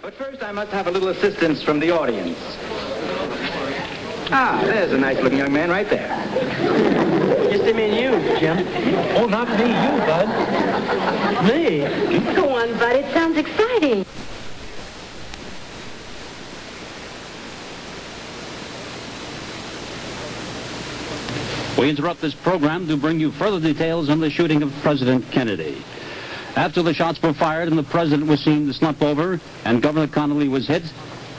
But first I must have a little assistance from the audience. Ah, there's a nice-looking young man right there. Yes, they mean you, Jim. Oh, not me, you, Bud. Me? Go on, Bud. It sounds exciting. We interrupt this program to bring you further details on the shooting of President Kennedy. After the shots were fired and the president was seen to slump over and Governor Connally was hit,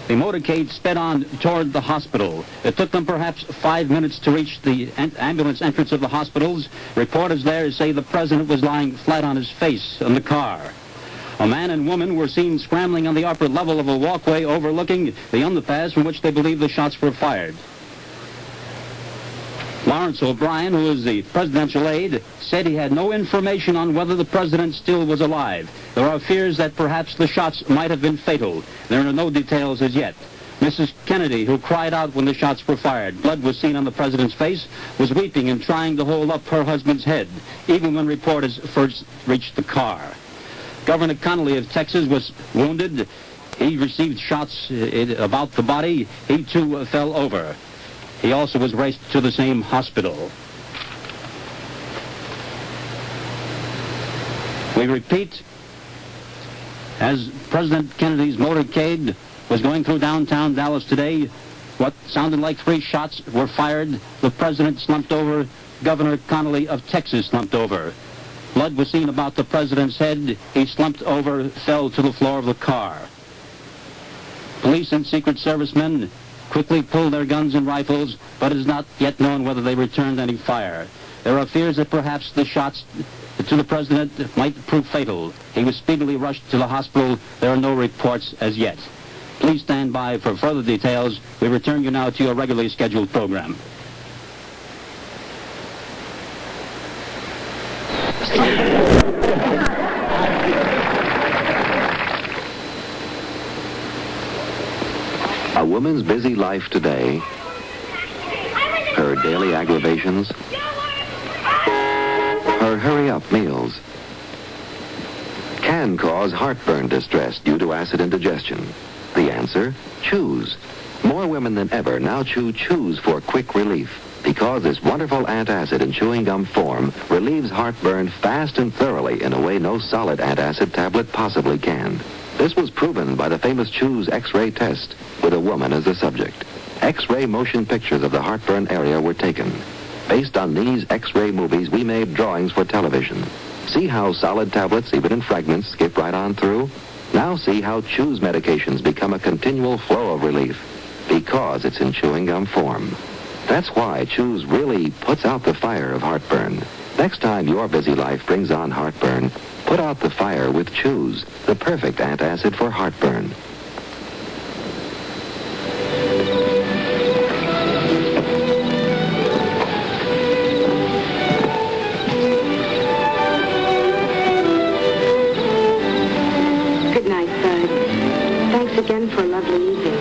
the motorcade sped on toward the hospital. It took them perhaps 5 minutes to reach the ambulance entrance of the hospitals. Reporters there say the president was lying flat on his face in the car. A man and woman were seen scrambling on the upper level of a walkway overlooking the underpass from which they believe the shots were fired. Lawrence O'Brien, who is the presidential aide, said he had no information on whether the president still was alive. There are fears that perhaps the shots might have been fatal. There are no details as yet. Mrs. Kennedy, who cried out when the shots were fired, blood was seen on the president's face, was weeping and trying to hold up her husband's head, even when reporters first reached the car. Governor Connally of Texas was wounded. He received shots about the body. He, too, fell over. He also was raced to the same hospital. We repeat, as President Kennedy's motorcade was going through downtown Dallas today, what sounded like 3 shots were fired. The president slumped over. Governor Connally of Texas slumped over. Blood was seen about the president's head. He slumped over, fell to the floor of the car. Police and Secret Service men quickly pulled their guns and rifles, but it is not yet known whether they returned any fire. There are fears that perhaps the shots to the president might prove fatal. He was speedily rushed to the hospital. There are no reports as yet. Please stand by for further details. We return you now to your regularly scheduled program. A woman's busy life today, her daily aggravations, her hurry-up meals, can cause heartburn distress due to acid indigestion. The answer? Chews. More women than ever now chew Chews for quick relief because this wonderful antacid in chewing gum form relieves heartburn fast and thoroughly in a way no solid antacid tablet possibly can. This was proven by the famous Chews X-ray test with a woman as the subject. X-ray motion pictures of the heartburn area were taken. Based on these X-ray movies, we made drawings for television. See how solid tablets, even in fragments, skip right on through? Now see how Chews medications become a continual flow of relief because it's in chewing gum form. That's why Chews really puts out the fire of heartburn. Next time your busy life brings on heartburn, put out the fire with Chews, the perfect antacid for heartburn. Good night, Bud. Thanks again for a lovely evening.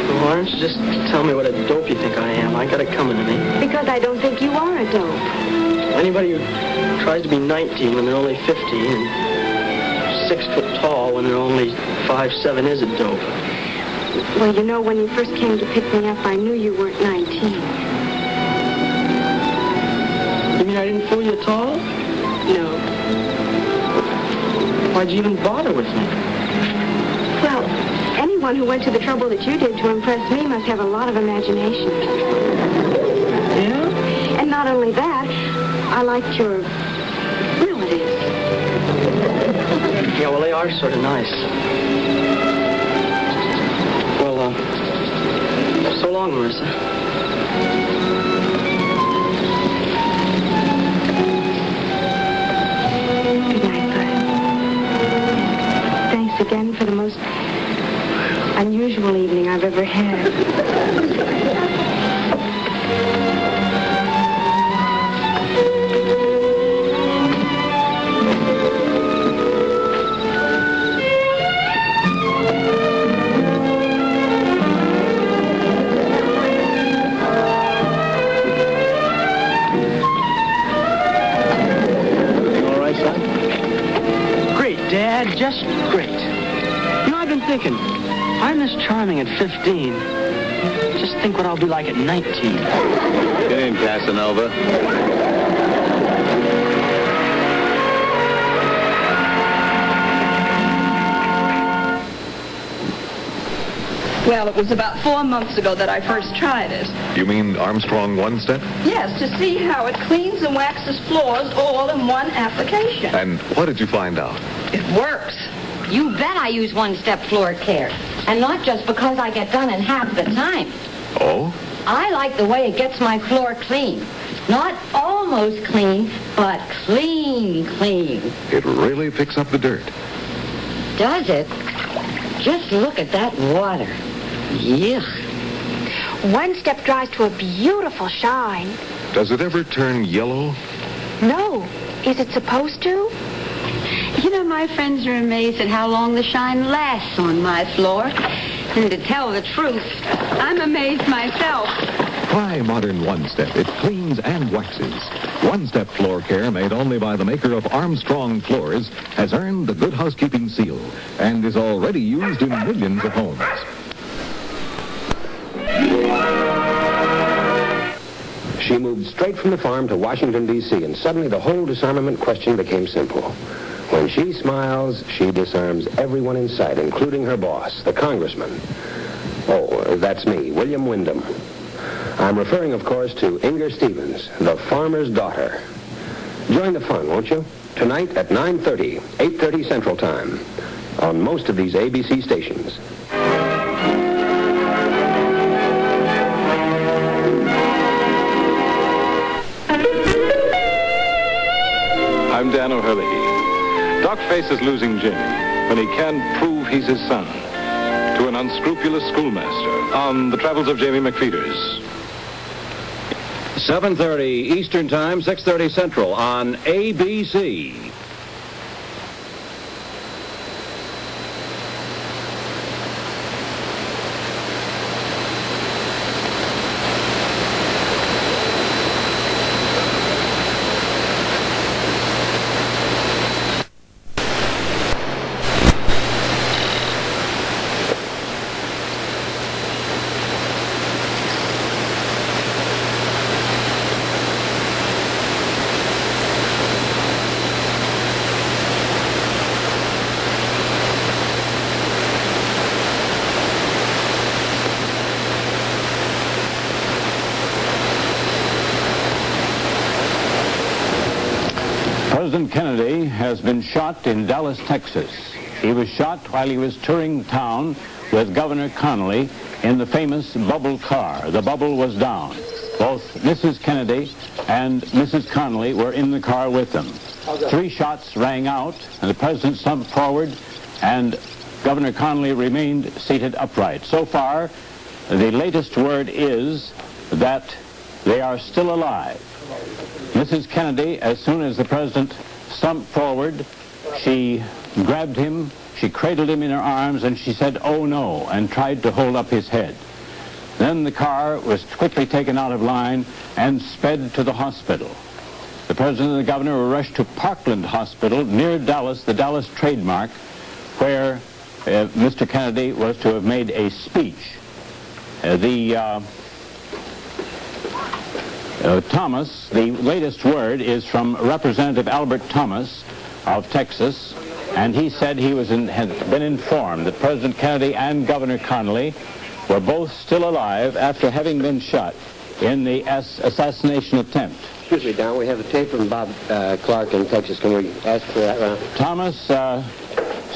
Well, why don't you just tell me what a dope you think I am? I got it coming to me. Because I don't think you are a dope. Anybody who tries to be 19 when they're only 50 and 6 foot tall when they're only 5'7" is a dope. Well, you know, when you first came to pick me up, I knew you weren't 19. You mean I didn't fool you at all? No. Why'd you even bother with me? Well, anyone who went to the trouble that you did to impress me must have a lot of imagination. Yeah? And not only that, I liked your relatives. Yeah, well, they are sort of nice. Well, so long, Marissa. Good night, Bud. Thanks again for the most unusual evening I've ever had. Just great. You know, I've been thinking, if I'm this charming at 15, just think what I'll be like at 19. Get in, Casanova. Well, it was about 4 months ago that I first tried it. You mean Armstrong one-step? Yes, to see how it cleans and waxes floors all in one application. And what did you find out? It works. You bet I use one-step floor care. And not just because I get done in half the time. Oh? I like the way it gets my floor clean. Not almost clean, but clean. It really picks up the dirt. Does it? Just look at that water. Yuck. One step dries to a beautiful shine. Does it ever turn yellow? No. Is it supposed to? You know, my friends are amazed at how long the shine lasts on my floor. And to tell the truth, I'm amazed myself. Try modern one-step. It cleans and waxes. One-step floor care made only by the maker of Armstrong floors has earned the Good Housekeeping seal and is already used in millions of homes. She moved straight from the farm to Washington, D.C., and suddenly the whole disarmament question became simple. When she smiles, she disarms everyone in sight, including her boss, the congressman. Oh, that's me, William Wyndham. I'm referring, of course, to Inger Stevens, the farmer's daughter. Join the fun, won't you? Tonight at 9:30, 8:30 Central Time, on most of these ABC stations. I'm Dan O'Herlihy. Doc faces losing Jimmy when he can't prove he's his son to an unscrupulous schoolmaster on The Travels of Jamie McFeeters. 7:30 Eastern Time, 6:30 Central on ABC. President Kennedy has been shot in Dallas, Texas. He was shot while he was touring town with Governor Connally in the famous bubble car. The bubble was down. Both Mrs. Kennedy and Mrs. Connally were in the car with them. 3 shots rang out, and the president slumped forward, and Governor Connally remained seated upright. So far, the latest word is that they are still alive. Mrs. Kennedy, as soon as the president slumped forward, she grabbed him, she cradled him in her arms, and she said, "Oh no," and tried to hold up his head. Then the car was quickly taken out of line and sped to the hospital. The president and the governor were rushed to Parkland Hospital near Dallas, the Dallas trademark, where Mr. Kennedy was to have made a speech. Thomas, the latest word is from Representative Albert Thomas of Texas, and he said he had been informed that President Kennedy and Governor Connally were both still alive after having been shot in the assassination attempt. Excuse me, Don, we have a tape from Bob Clark in Texas. Can we ask for that round? Thomas,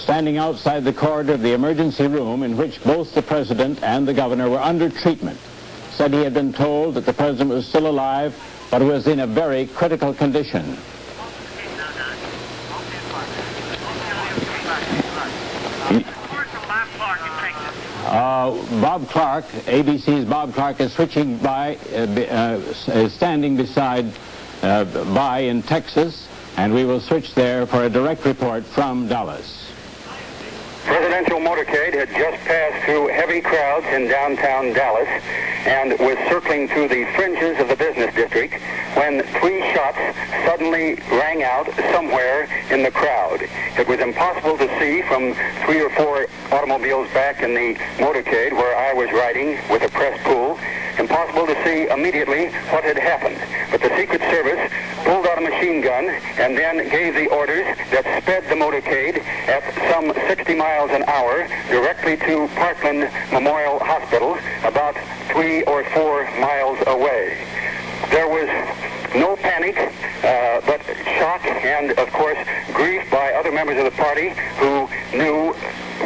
standing outside the corridor of the emergency room in which both the president and the governor were under treatment, said he had been told that the president was still alive, but was in a very critical condition. Bob Clark, ABC's Bob Clark, is switching by, is standing beside in Texas, and we will switch there for a direct report from Dallas. presidential motorcade had just passed through heavy crowds in downtown Dallas and was circling through the fringes of the business district when 3 shots suddenly rang out somewhere in the crowd. It was impossible to see from 3 or 4 automobiles back in the motorcade where I was riding with a press pool. Impossible to see immediately what had happened. But the Secret Service pulled out a machine gun and then gave the orders that sped the motorcade at some 60 miles an hour directly to Parkland Memorial Hospital, about 3 or 4 miles away. There was no panic, but shock and, of course, grief by other members of the party who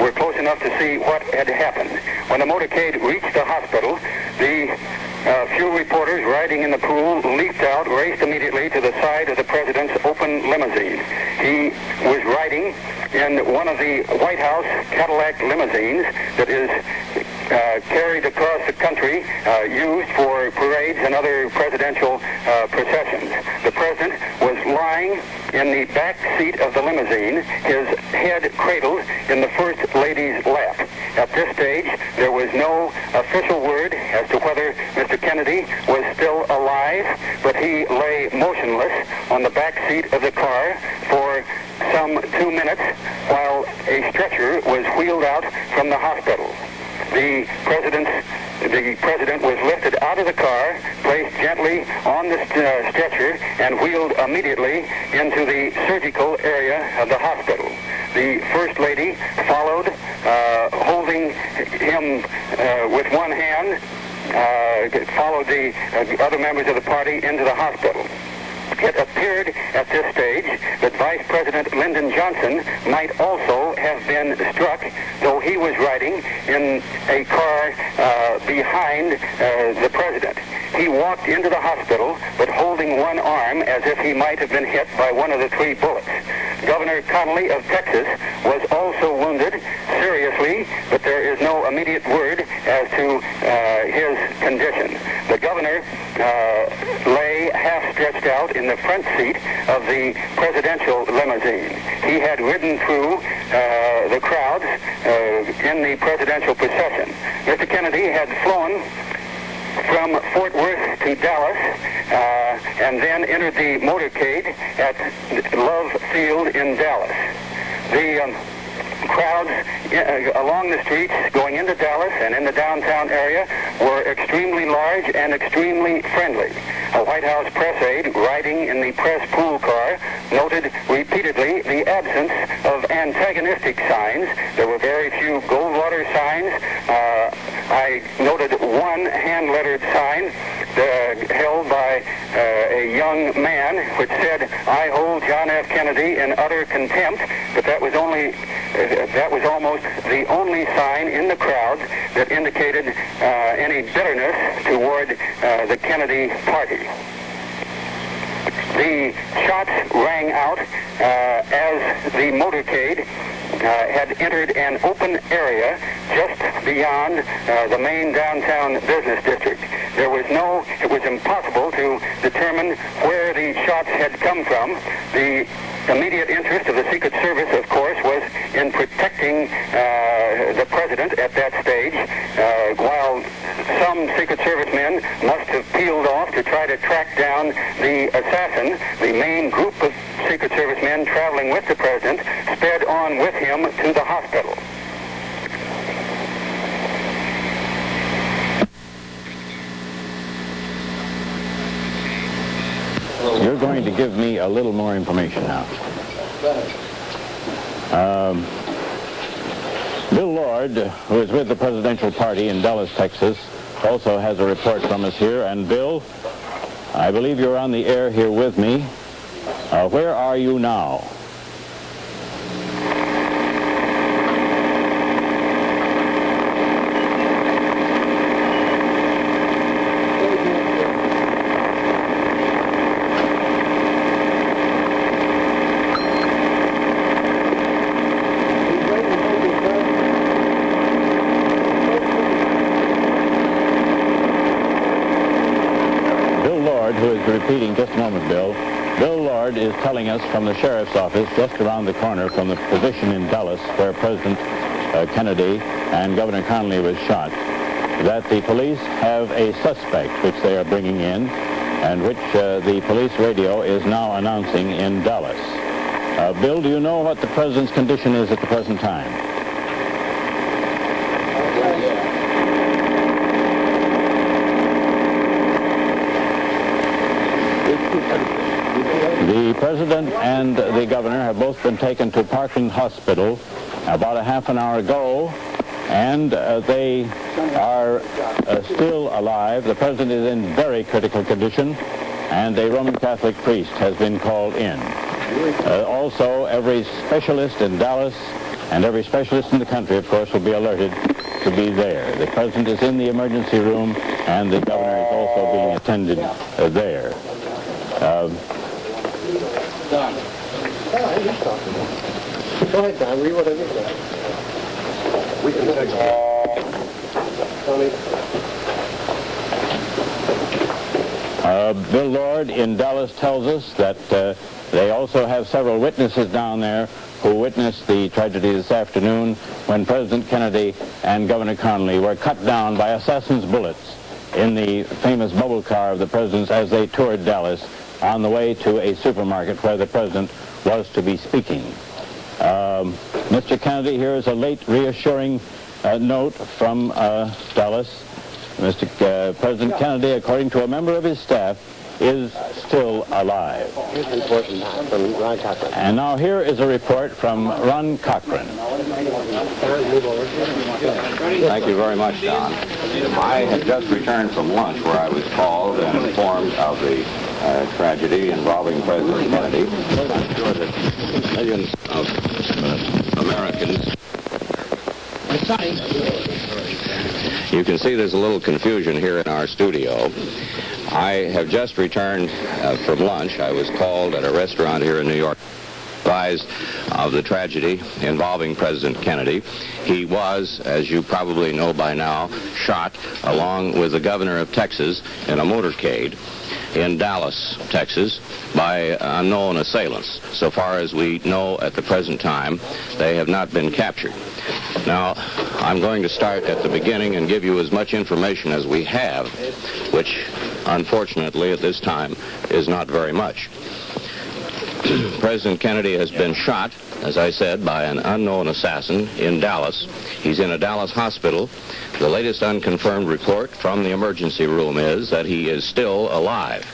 were close enough to see what had happened. When the motorcade reached the hospital, the few reporters riding in the pool leaped out, raced immediately to the side of the president's open limousine. He was riding in one of the White House Cadillac limousines that is carried across the country, used for parades and other presidential processions. The president was lying in the back seat of the limousine, his head cradled in the First Lady's lap. At this stage, there was no official word as to whether Mr. Kennedy was still alive, but he lay motionless on the back seat of the car for some 2 minutes while a stretcher was wheeled out from the hospital. The president was lifted out of the car, placed gently on the stretcher, and wheeled immediately into the surgical area of the hospital. The First Lady followed, holding him with one hand, followed the other members of the party into the hospital. It appeared at this stage that Vice President Lyndon Johnson might also have been struck, though he was riding in a car behind the president. He walked into the hospital, but holding one arm as if he might have been hit by one of the 3 bullets. Governor Connolly of Texas was also wounded seriously, but there is no immediate word as to his condition. The governor lay half stretched out in the front seat of the presidential limousine. He had ridden through the crowds in the presidential procession. Mr. Kennedy had flown from Fort Worth to Dallas and then entered the motorcade at Love Field in Dallas. The crowds along the streets going into Dallas and in the downtown area were extremely large and extremely friendly. A White House press aide riding in the press pool car noted repeatedly the absence of antagonistic signs. There were very few Goldwater signs. I noted one hand-lettered sign held by a young man which said, "I hold John F. Kennedy in utter contempt," but that was almost the only sign in the crowd that indicated any bitterness toward the Kennedy party. The shots rang out as the motorcade had entered an open area just beyond the main downtown business district. It was impossible to determine where the shots had come from. The immediate interest of the Secret Service, of course, was in protecting the president at that stage, while some Secret Service men must have peeled off to try to track down the assassin. The main group of Secret Service men traveling with the president sped on with him to the hospital. You're going to give me a little more information now. Bill Lord, who is with the presidential party in Dallas, Texas, also has a report from us here. And Bill, I believe you're on the air here with me. Where are you now? Repeating just a moment, Bill. Bill Lord is telling us from the sheriff's office just around the corner from the position in Dallas where President Kennedy and Governor Connally was shot, that the police have a suspect which they are bringing in and which the police radio is now announcing in Dallas. Bill, do you know what the president's condition is at the present time? The president and the governor have both been taken to Parkland Hospital about a half an hour ago, and they are still alive. The president is in very critical condition, and a Roman Catholic priest has been called in. Also, every specialist in Dallas and every specialist in the country, of course, will be alerted to be there. The president is in the emergency room, and the governor is also being attended there. Don. Go ahead, Don. Read what I did there. We can take it. Bill Lord in Dallas tells us that they also have several witnesses down there who witnessed the tragedy this afternoon when President Kennedy and Governor Connally were cut down by assassins' bullets in the famous bubble car of the president's as they toured Dallas on the way to a supermarket where the president was to be speaking. Mr. Kennedy, here is a late reassuring note from Dallas. President Kennedy, according to a member of his staff, is still alive. Here's an important note from Ron Cochran. And now here is a report from Ron Cochran. Thank you very much, Don. I had just returned from lunch where I was called and informed of the tragedy involving President Kennedy. I'm sure that millions of Americans... You can see there's a little confusion here in our studio. I have just returned from lunch. I was called at a restaurant here in New York, advised of the tragedy involving President Kennedy. He was, as you probably know by now, shot along with the governor of Texas in a motorcade in Dallas, Texas, by unknown assailants. So far as we know at the present time, they have not been captured. Now, I'm going to start at the beginning and give you as much information as we have, which, unfortunately, at this time, is not very much. President Kennedy has been shot, as I said, by an unknown assassin in Dallas. He's in a Dallas hospital. The latest unconfirmed report from the emergency room is that he is still alive.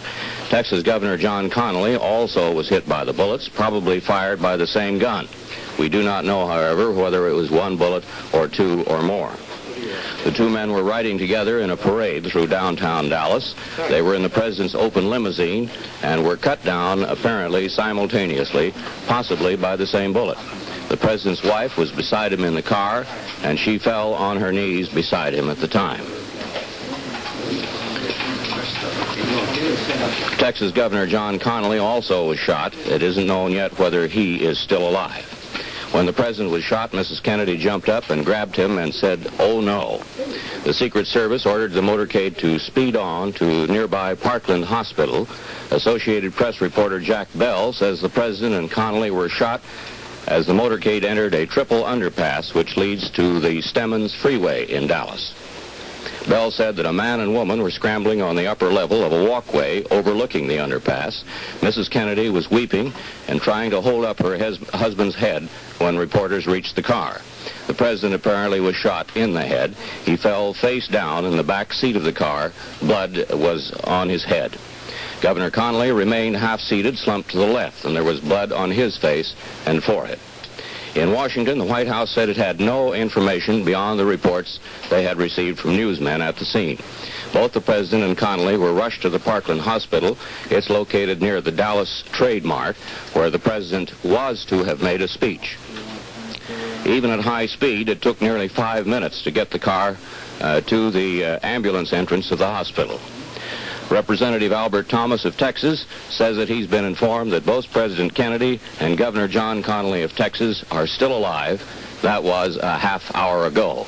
Texas Governor John Connally also was hit by the bullets, probably fired by the same gun. We do not know, however, whether it was one bullet or two or more. The two men were riding together in a parade through downtown Dallas. They were in the president's open limousine and were cut down apparently simultaneously, possibly by the same bullet. The president's wife was beside him in the car, and she fell on her knees beside him at the time. Texas Governor John Connally also was shot. It isn't known yet whether he is still alive. When the president was shot, Mrs. Kennedy jumped up and grabbed him and said, "Oh, no." The Secret Service ordered the motorcade to speed on to nearby Parkland Hospital. Associated Press reporter Jack Bell says the president and Connally were shot as the motorcade entered a triple underpass which leads to the Stemmons Freeway in Dallas. Bell said that a man and woman were scrambling on the upper level of a walkway overlooking the underpass. Mrs. Kennedy was weeping and trying to hold up her husband's head when reporters reached the car. The president apparently was shot in the head. He fell face down in the back seat of the car. Blood was on his head. Governor Connally remained half-seated, slumped to the left, and there was blood on his face and forehead. In Washington, the White House said it had no information beyond the reports they had received from newsmen at the scene. Both the president and Connally were rushed to the Parkland Hospital. It's located near the Dallas Trade Mart, where the president was to have made a speech. Even at high speed, it took nearly 5 minutes to get the car to the ambulance entrance of the hospital. Representative Albert Thomas of Texas says that he's been informed that both President Kennedy and Governor John Connally of Texas are still alive. That was a half hour ago.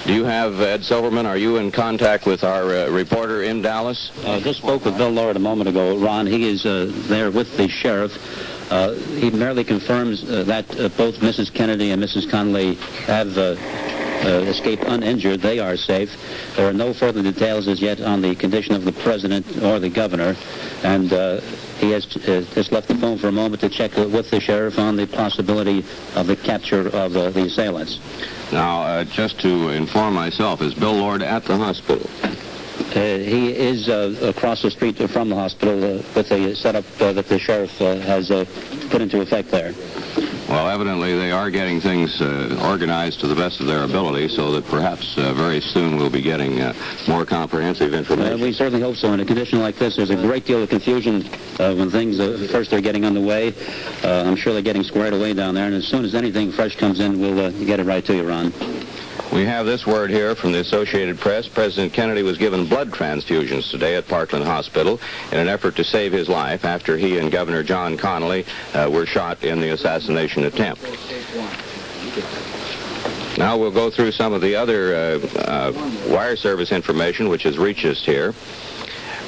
Do you have, Ed Silverman, are you in contact with our reporter in Dallas? Just spoke with Bill Lord a moment ago, Ron. He is there with the sheriff. He merely confirms that both Mrs. Kennedy and Mrs. Connolly have escaped uninjured. They are safe. There are no further details as yet on the condition of the president or the governor, and he has just left the phone for a moment to check with the sheriff on the possibility of the capture of the assailants. Now, just to inform myself, is Bill Lord at the hospital? He is across the street from the hospital with the setup that the sheriff has put into effect there. Well, evidently they are getting things organized to the best of their ability, so that perhaps very soon we'll be getting more comprehensive information. We certainly hope so. In a condition like this, there's a great deal of confusion when things first are getting underway. I'm sure they're getting squared away down there, and as soon as anything fresh comes in, we'll get it right to you, Ron. We have this word here from the Associated Press. President Kennedy was given blood transfusions today at Parkland Hospital in an effort to save his life after he and Governor John Connolly were shot in the assassination attempt. Now we'll go through some of the other wire service information which has reached us here.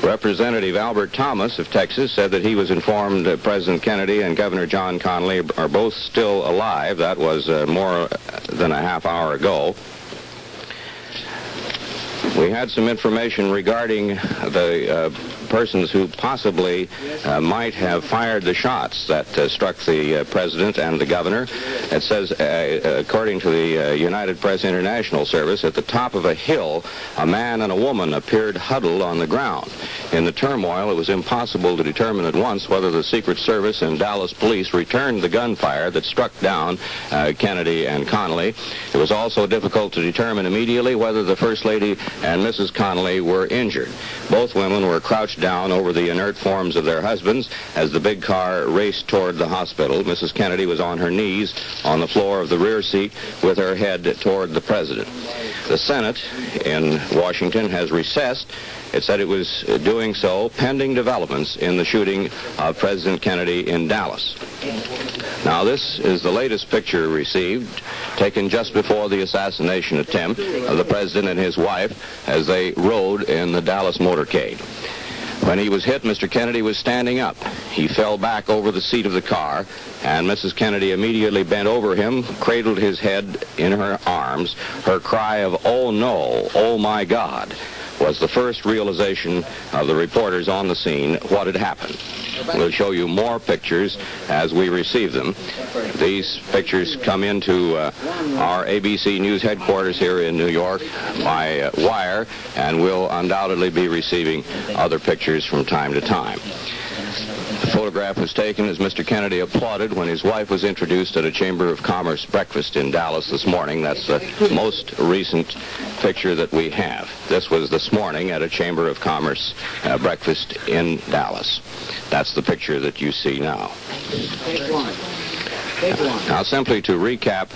Representative Albert Thomas of Texas said that he was informed that President Kennedy and Governor John Connolly are both still alive. That was more than a half hour ago. We had some information regarding the persons who possibly might have fired the shots that struck the president and the governor. It says, according to the United Press International Service, at the top of a hill, a man and a woman appeared huddled on the ground. In the turmoil, it was impossible to determine at once whether the Secret Service and Dallas police returned the gunfire that struck down Kennedy and Connolly. It was also difficult to determine immediately whether the First Lady and Mrs. Connolly were injured. Both women were crouched down over the inert forms of their husbands as the big car raced toward the hospital. Mrs. Kennedy was on her knees on the floor of the rear seat with her head toward the president. The Senate in Washington has recessed. It said it was doing so pending developments in the shooting of President Kennedy in Dallas. Now, this is the latest picture received, taken just before the assassination attempt of the president and his wife as they rode in the Dallas motorcade. When he was hit, Mr. Kennedy was standing up. He fell back over the seat of the car, and Mrs. Kennedy immediately bent over him, cradled his head in her arms. Her cry of, "Oh no, oh my God," was the first realization of the reporters on the scene what had happened. We'll show you more pictures as we receive them. These pictures come into our ABC News headquarters here in New York by wire, and we'll undoubtedly be receiving other pictures from time to time. The photograph was taken as Mr. Kennedy applauded when his wife was introduced at a Chamber of Commerce breakfast in Dallas this morning. That's the most recent picture that we have. This was this morning at a Chamber of Commerce breakfast in Dallas. That's the picture that you see now. Now, simply to recap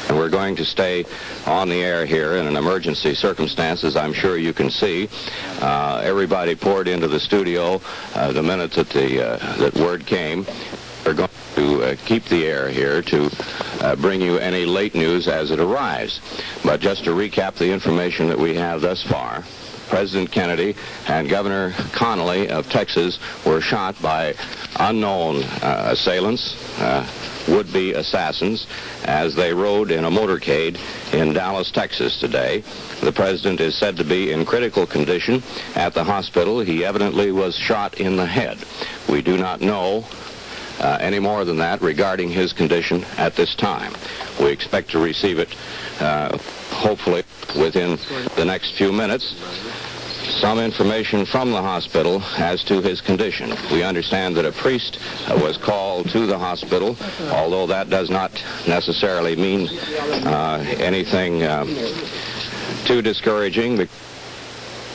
and we're going to stay on the air here in an emergency circumstance, as I'm sure you can see. Everybody poured into the studio the minute that that word came. We're going to keep the air here to bring you any late news as it arrives. But just to recap the information that we have thus far, President Kennedy and Governor Connolly of Texas were shot by unknown assailants, would-be assassins, as they rode in a motorcade in Dallas, Texas today. The president is said to be in critical condition at the hospital. He evidently was shot in the head. We do not know any more than that regarding his condition at this time. We expect to receive it hopefully within the next few minutes. Some information from the hospital as to his condition. We understand that a priest was called to the hospital, although that does not necessarily mean anything too discouraging. It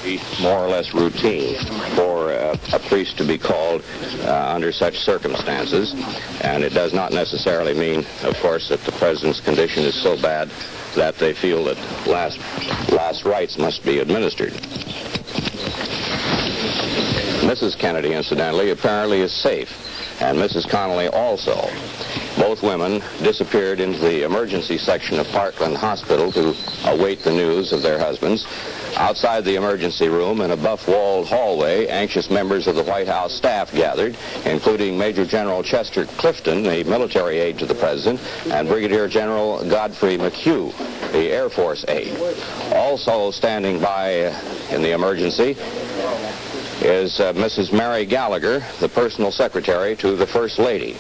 be more or less routine for a priest to be called under such circumstances, and it does not necessarily mean, of course, that the president's condition is so bad that they feel that last rites must be administered. Mrs. Kennedy, incidentally, apparently is safe, and Mrs. Connolly also. Both women disappeared into the emergency section of Parkland Hospital to await the news of their husbands. Outside the emergency room, in a buff-walled hallway, anxious members of the White House staff gathered, including Major General Chester Clifton, the military aide to the president, and Brigadier General Godfrey McHugh, the Air Force aide. Also standing by in the emergency is Mrs. Mary Gallagher, the personal secretary to the First Lady.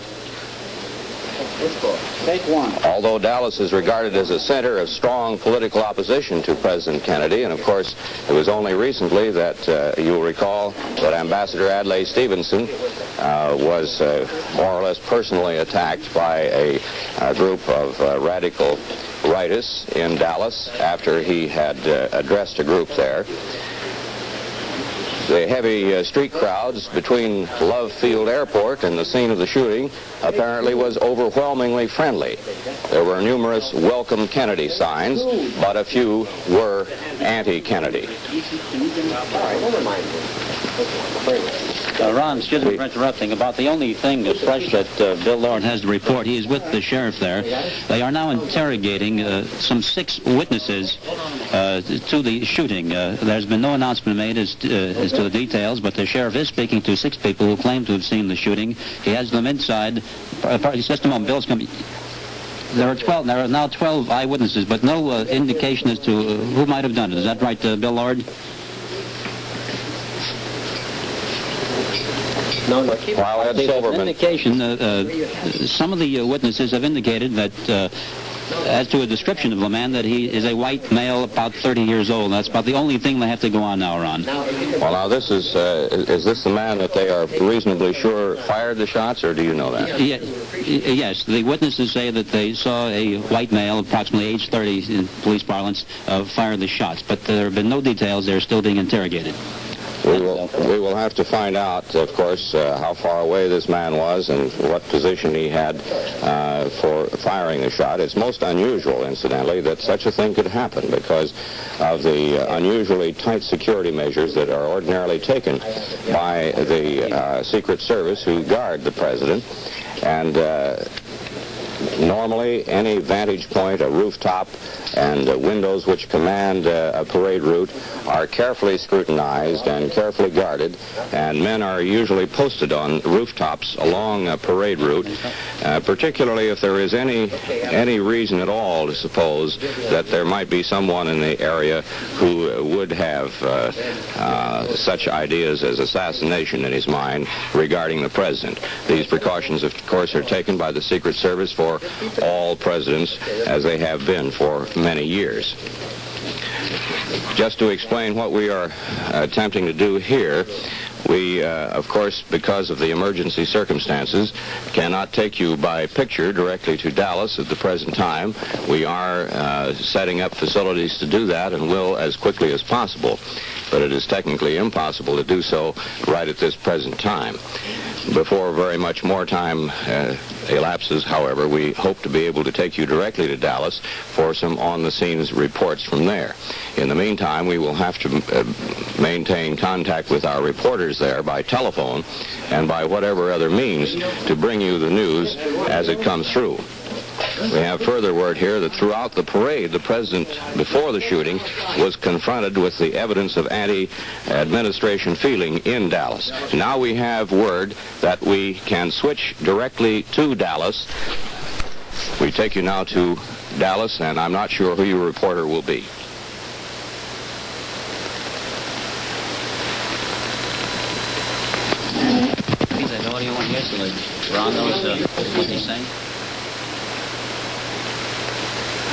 Take one. Although Dallas is regarded as a center of strong political opposition to President Kennedy, and of course it was only recently that you'll recall that Ambassador Adlai Stevenson was more or less personally attacked by a group of radical rightists in Dallas after he had addressed a group there. The heavy street crowds between Love Field Airport and the scene of the shooting apparently was overwhelmingly friendly. There were numerous welcome Kennedy signs, but a few were anti-Kennedy. Ron, excuse me for interrupting. About the only thing that's fresh that Bill Lord has to report, he is with the sheriff there. They are now interrogating some 6 witnesses to the shooting. There's been no announcement made as to the details, but the sheriff is speaking to 6 people who claim to have seen the shooting. He has them inside. Just a moment, Bill's coming. There are now 12 eyewitnesses, but no indication as to who might have done it. Is that right, Bill Lord? No, keep While Ed Silverman... Indication, some of the witnesses have indicated that, as to a description of the man, that he is a white male about 30 years old. That's about the only thing they have to go on now, Ron. Well, now, this is this the man that they are reasonably sure fired the shots, or do you know that? Yes, the witnesses say that they saw a white male, approximately age 30 in police parlance, fire the shots, but there have been no details. They're still being interrogated. We will have to find out, of course, how far away this man was and what position he had for firing the shot. It's most unusual, incidentally, that such a thing could happen because of the unusually tight security measures that are ordinarily taken by the Secret Service who guard the president. And normally, any vantage point, a rooftop, and windows which command a parade route are carefully scrutinized and carefully guarded, and men are usually posted on rooftops along a parade route, particularly if there is any reason at all to suppose that there might be someone in the area who would have such ideas as assassination in his mind regarding the president. These precautions, of course, are taken by the Secret Service for all presidents, as they have been for many years. Just to explain what we are attempting to do here, we, of course, because of the emergency circumstances, cannot take you by picture directly to Dallas at the present time. We are setting up facilities to do that and will as quickly as possible, but it is technically impossible to do so right at this present time. Before very much more time elapses, however, we hope to be able to take you directly to Dallas for some on-the-scenes reports from there. In the meantime, we will have to maintain contact with our reporters there by telephone and by whatever other means to bring you the news as it comes through. We have further word here that throughout the parade, the president, before the shooting, was confronted with the evidence of anti-administration feeling in Dallas. Now we have word that we can switch directly to Dallas. We take you now to Dallas, and I'm not sure who your reporter will be. Please, I know you want here, so Ron knows what he's saying.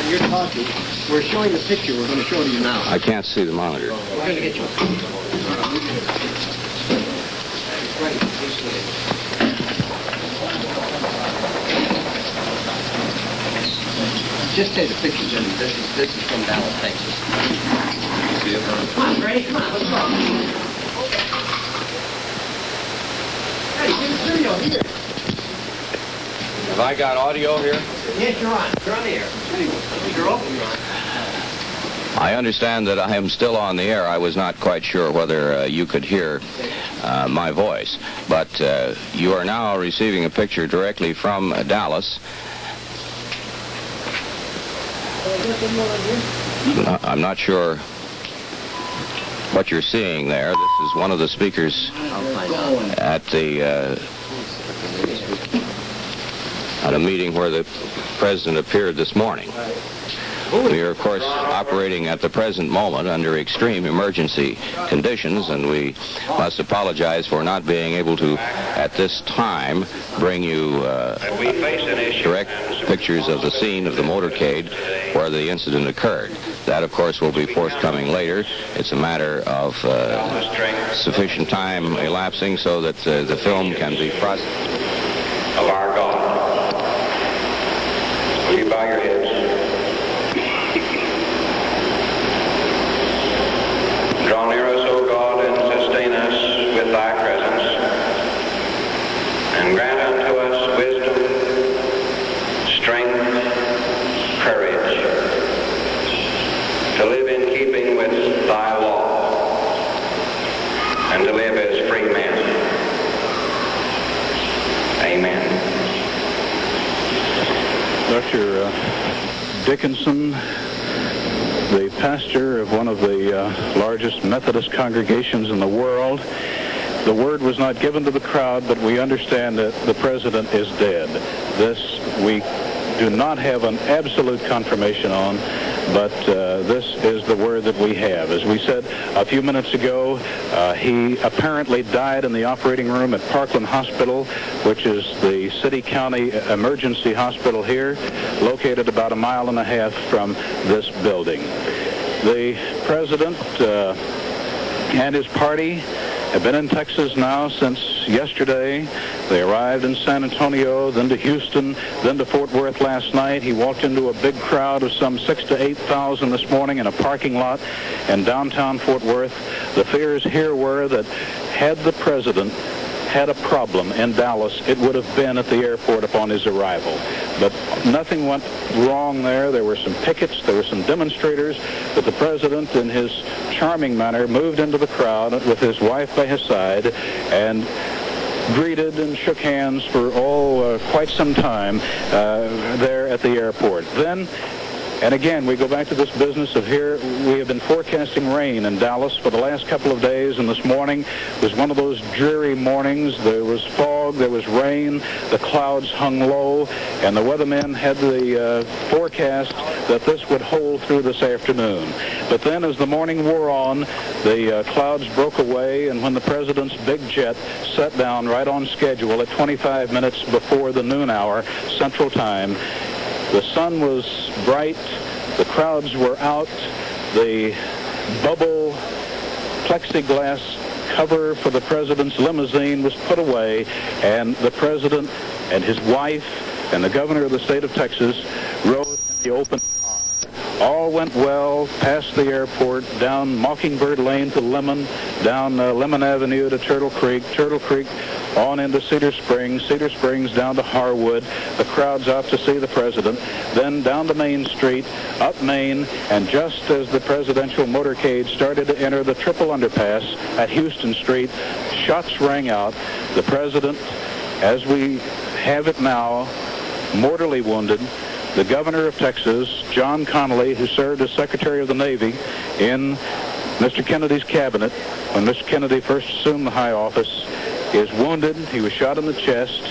You're talking. We're showing the picture. We're going to show it to you now. I can't see the monitor. We're going to get you. Just take the picture, Jimmy. This is from Dallas, Texas. Come on, Ray. Come on, let's go. Hey, get the video here. Have I got audio here? Yes, you're on. You're on the air. You're open, you're on. I understand that I am still on the air. I was not quite sure whether you could hear my voice. But you are now receiving a picture directly from Dallas. I'm not sure what you're seeing there. This is one of the speakers at a meeting where the president appeared this morning. We are, of course, operating at the present moment under extreme emergency conditions, and we must apologize for not being able to, at this time, bring you direct pictures of the scene of the motorcade where the incident occurred. That, of course, will be forthcoming later. It's a matter of sufficient time elapsing so that the film can be processed. Of our God. Will you bow your heads? Draw near us, O God, and sustain us with thy presence, and grant unto us wisdom, strength, courage, to live in keeping with thy law, and to live as free men. Amen. Dr. Dickinson, the pastor of one of the largest Methodist congregations in the world. The word was not given to the crowd, but we understand that the president is dead. This we do not have an absolute confirmation on, but this is the word that we have. As we said a few minutes ago, he apparently died in the operating room at Parkland Hospital, which is the city-county emergency hospital here, located about 1.5 miles from this building. The president and his party have been in Texas now since yesterday. They arrived in San Antonio, then to Houston, then to Fort Worth last night. He walked into a big crowd of some 6,000 to 8,000 this morning in a parking lot in downtown Fort Worth. The fears here were that had the president had a problem in Dallas, it would have been at the airport upon his arrival. But nothing went wrong there. There were some pickets, there were some demonstrators, but the president, in his charming manner, moved into the crowd with his wife by his side and greeted and shook hands for quite some time there at the airport. Then, and again, we go back to this business of here, we have been forecasting rain in Dallas for the last couple of days, and this morning was one of those dreary mornings. There was fog, there was rain, the clouds hung low, and the weathermen had the forecast that this would hold through this afternoon. But then as the morning wore on, the clouds broke away, and when the president's big jet set down right on schedule at 25 minutes before the noon hour Central Time, the sun was bright, the crowds were out, the bubble plexiglass cover for the president's limousine was put away, and the president and his wife and the governor of the state of Texas rode in the open car. All went well past the airport, down Mockingbird Lane to Lemon, down Lemon Avenue to Turtle Creek on into Cedar Springs down to Harwood, the crowds out to see the president, then down to Main Street, up Main, and just as the presidential motorcade started to enter the triple underpass at Houston Street, shots rang out. The president, as we have it now, mortally wounded. The governor of Texas, John Connally, who served as Secretary of the Navy in Mr. Kennedy's cabinet when Mr. Kennedy first assumed the high office, is wounded. He was shot in the chest.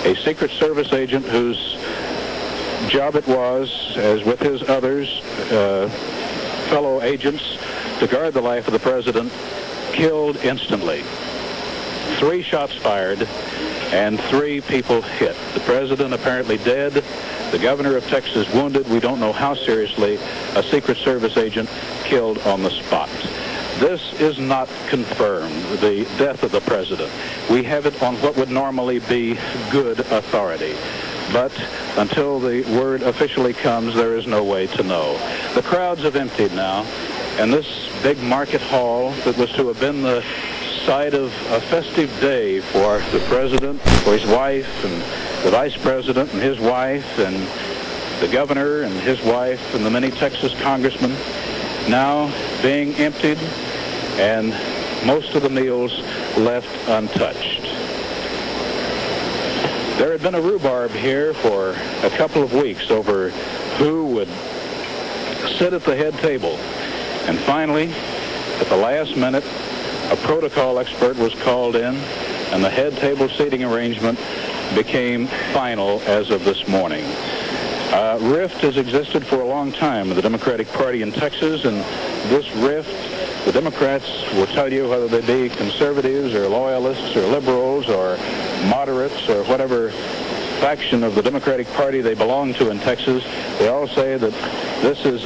A Secret Service agent whose job it was, as with his others, fellow agents, to guard the life of the president, killed instantly. 3 shots fired and 3 people hit. The president apparently dead. The governor of Texas wounded. We don't know how seriously. A Secret Service agent killed on the spot. This is not confirmed, the death of the president. We have it on what would normally be good authority. But until the word officially comes, there is no way to know. The crowds have emptied now, and this big market hall that was to have been the site of a festive day for the president, for his wife, and the vice president and his wife, and the governor and his wife, and the many Texas congressmen, now being emptied and most of the meals left untouched. There had been a rhubarb here for a couple of weeks over who would sit at the head table. And finally, at the last minute, a protocol expert was called in, and the head table seating arrangement became final as of this morning. Rift has existed for a long time in the Democratic Party in Texas, and this rift, the Democrats will tell you, whether they be conservatives or loyalists or liberals or moderates or whatever faction of the Democratic Party they belong to in Texas, they all say that this is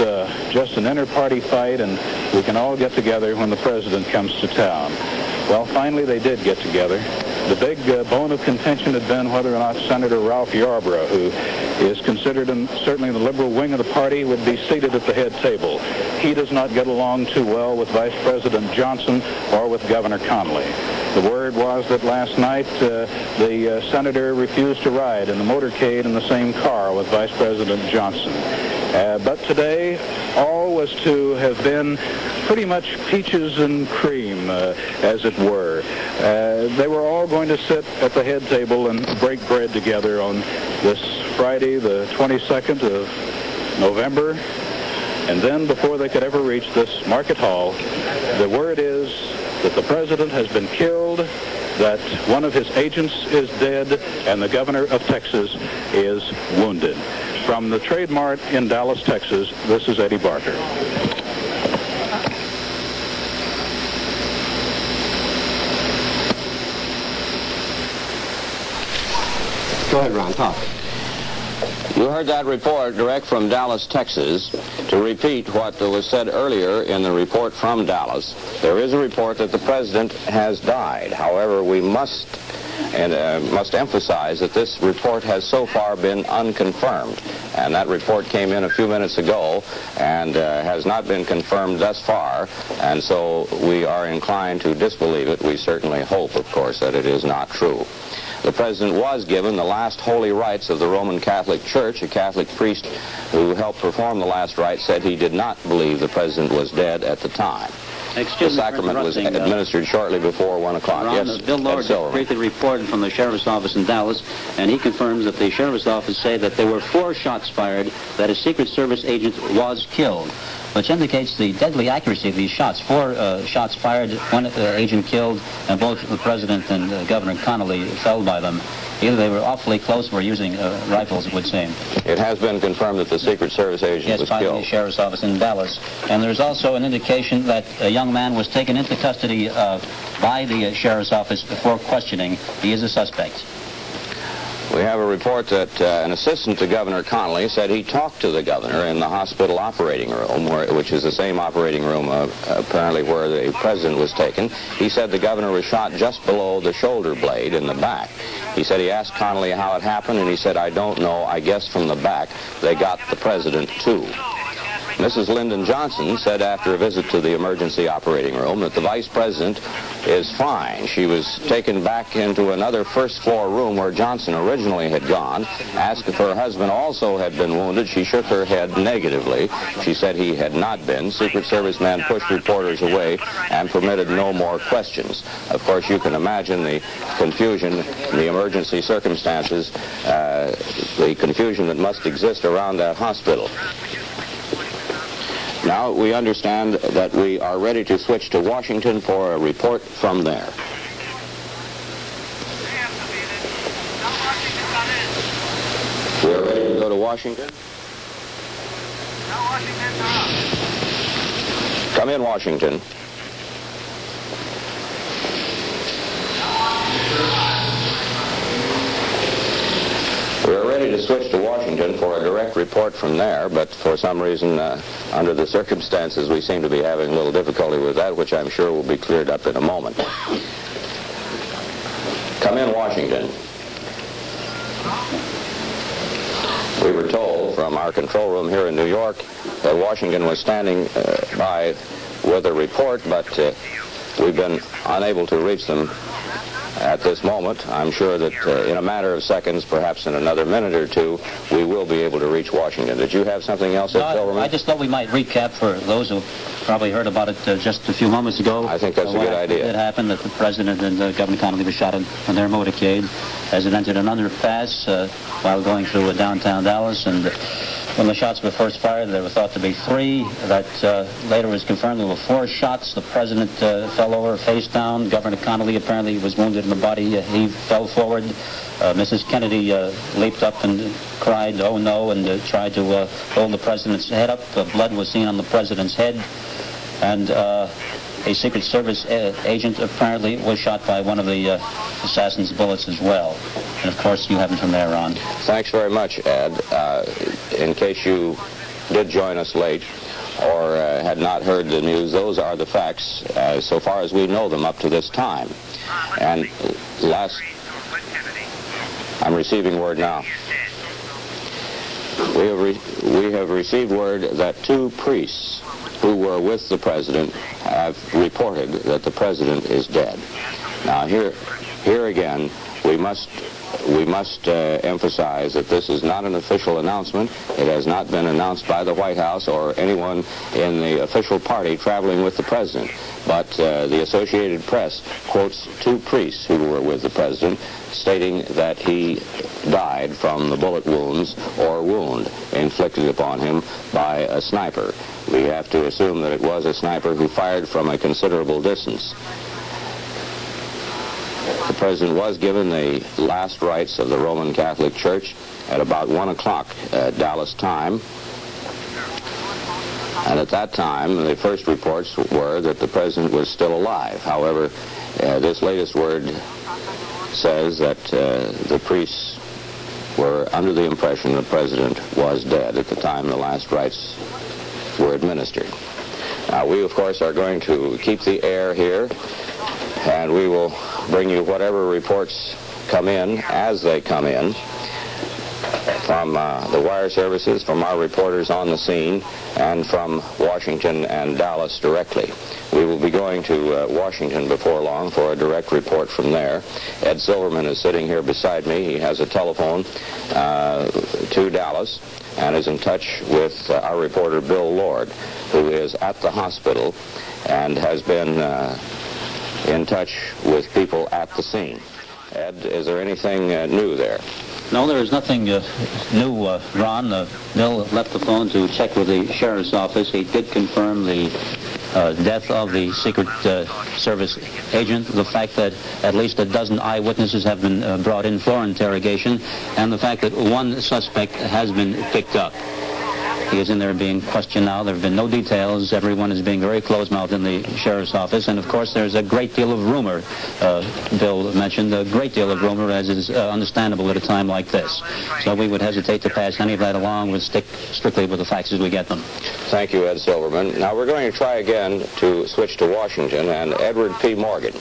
just an inter-party fight and we can all get together when the president comes to town. Well, finally they did get together. The big bone of contention had been whether or not Senator Ralph Yarborough, who is considered certainly in the liberal wing of the party, would be seated at the head table. He does not get along too well with Vice President Johnson or with Governor Connally. The word was that last night the senator refused to ride in the motorcade in the same car with Vice President Johnson. But today, all was to have been pretty much peaches and cream, as it were. They were all going to sit at the head table and break bread together on this Friday, the 22nd of November. And then, before they could ever reach this market hall, the word is that the president has been killed, that one of his agents is dead, and the governor of Texas is wounded. From the Trade Mart in Dallas, Texas, this is Eddie Barker. Go ahead, Ron, talk. You heard that report direct from Dallas, Texas. To repeat what was said earlier in the report from Dallas, there is a report that the president has died. However, we must emphasize that this report has so far been unconfirmed. And that report came in a few minutes ago and has not been confirmed thus far. And so we are inclined to disbelieve it. We certainly hope, of course, that it is not true. The president was given the last holy rites of the Roman Catholic Church. A Catholic priest who helped perform the last rite said he did not believe the president was dead at the time. The sacrament was administered shortly before 1 o'clock. Ron, yes, Bill Lord just briefly reported from the sheriff's office in Dallas, and he confirms that the sheriff's office say that there were 4 shots fired, that a Secret Service agent was killed, which indicates the deadly accuracy of these shots. 4 shots fired, 1 agent killed, and both the president and Governor Connally fell by them. Either they were awfully close or using rifles, it would seem. It has been confirmed that the Secret Service agent was killed. Yes, by the sheriff's office in Dallas. And there's also an indication that a young man was taken into custody by the sheriff's office before questioning. He is a suspect. We have a report that an assistant to Governor Connally said he talked to the governor in the hospital operating room, which is the same operating room apparently where the president was taken. He said the governor was shot just below the shoulder blade in the back. He said he asked Connally how it happened, and he said, "I don't know. I guess from the back they got the president too." Mrs. Lyndon Johnson said after a visit to the emergency operating room that the vice president is fine. She was taken back into another first-floor room where Johnson originally had gone. Asked if her husband also had been wounded. She shook her head negatively. She said he had not been. Secret Service men pushed reporters away and permitted no more questions. Of course, you can imagine the confusion, the emergency circumstances, the confusion that must exist around that hospital. Now we understand that we are ready to switch to Washington for a report from there. We are ready to go to Washington. Come in, Washington. We are ready to switch to Washington for a direct report from there, but for some reason, under the circumstances, we seem to be having a little difficulty with that, which I'm sure will be cleared up in a moment. Come in, Washington. We were told from our control room here in New York that Washington was standing by with a report, but we've been unable to reach them At this moment, I'm sure that in a matter of seconds, perhaps in another minute or two, we will be able to reach Washington. Did you have something else, Ed Silverman? I just thought we might recap for those who probably heard about it just a few moments ago. I think that's a good idea. It happened that the President and Governor Connolly were shot on their motorcade as it entered an underpass while going through downtown Dallas. And when the shots were first fired, there were thought to be 3. That later was confirmed there were 4 shots. The President fell over face down. Governor Connolly apparently was wounded in the body. He fell forward. Mrs. Kennedy leaped up and cried, "Oh no," and tried to hold the President's head up. Blood was seen on the President's head. And a Secret Service agent apparently was shot by one of the assassin's bullets as well. And of course, you have it from there on. Thanks very much, Ed. In case you did join us late or had not heard the news, those are the facts so far as we know them up to this time. And I'm receiving word now. We have received word that 2 priests who were with the President have reported that the President is dead. Now here again, we must emphasize that this is not an official announcement. It has not been announced by the White House or anyone in the official party traveling with the President. But the Associated Press quotes 2 priests who were with the President, stating that he died from the bullet wounds or wound inflicted upon him by a sniper. We have to assume that it was a sniper who fired from a considerable distance. The President was given the last rites of the Roman Catholic Church at about 1 o'clock Dallas time. And at that time, the first reports were that the President was still alive. However, this latest word says that the priests were under the impression the President was dead at the time the last rites were administered. Now, we, of course, are going to keep the air here, and we will bring you whatever reports come in as they come in from the wire services, from our reporters on the scene, and from Washington and Dallas directly. We will be going to Washington before long for a direct report from there. Ed Silverman is sitting here beside me. He has a telephone to Dallas and is in touch with our reporter Bill Lord, who is at the hospital and has been in touch with people at the scene. Ed, is there anything new there? No, there is nothing new, Ron. Bill left the phone to check with the sheriff's office. He did confirm the death of the Secret Service agent, the fact that at least a dozen eyewitnesses have been brought in for interrogation, and the fact that 1 suspect has been picked up. He is in there being questioned now. There have been no details. Everyone is being very close-mouthed in the sheriff's office. And, of course, there's a great deal of rumor. Bill mentioned a great deal of rumor, as is understandable at a time like this. So we would hesitate to pass any of that along. We'll stick strictly with the facts as we get them. Thank you, Ed Silverman. Now, we're going to try again to switch to Washington and Edward P. Morgan.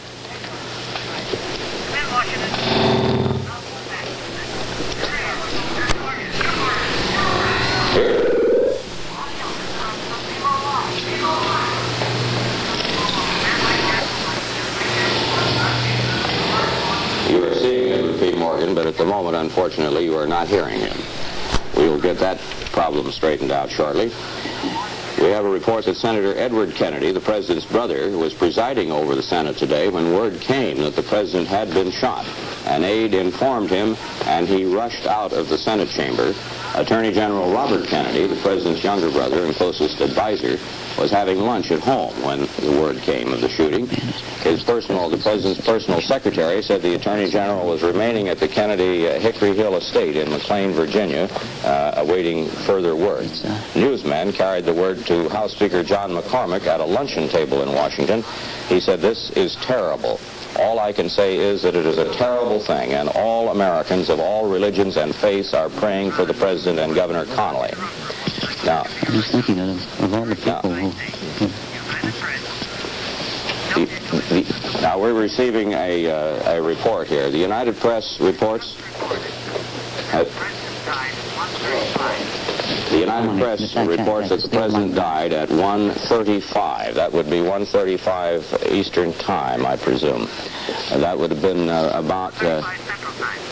But at the moment, unfortunately, you are not hearing him. We will get that problem straightened out shortly. We have a report that Senator Edward Kennedy, the President's brother, was presiding over the Senate today when word came that the President had been shot. An aide informed him, and he rushed out of the Senate chamber. Attorney General Robert Kennedy, the President's younger brother and closest advisor, was having lunch at home when the word came of the shooting. The President's personal secretary said the Attorney General was remaining at the Kennedy Hickory Hill estate in McLean, Virginia, awaiting further word. Newsmen carried the word to House Speaker John McCormick at a luncheon table in Washington. He said, "This is terrible. All I can say is that it is a terrible thing, and all Americans of all religions and faiths are praying for the President and Governor Connolly." Now, I'm just thinking of all the people now we're receiving a report here. The United Press reports. The United Press reports that the president died at 1:35. That would be 1:35 Eastern Time, I presume. That would have been about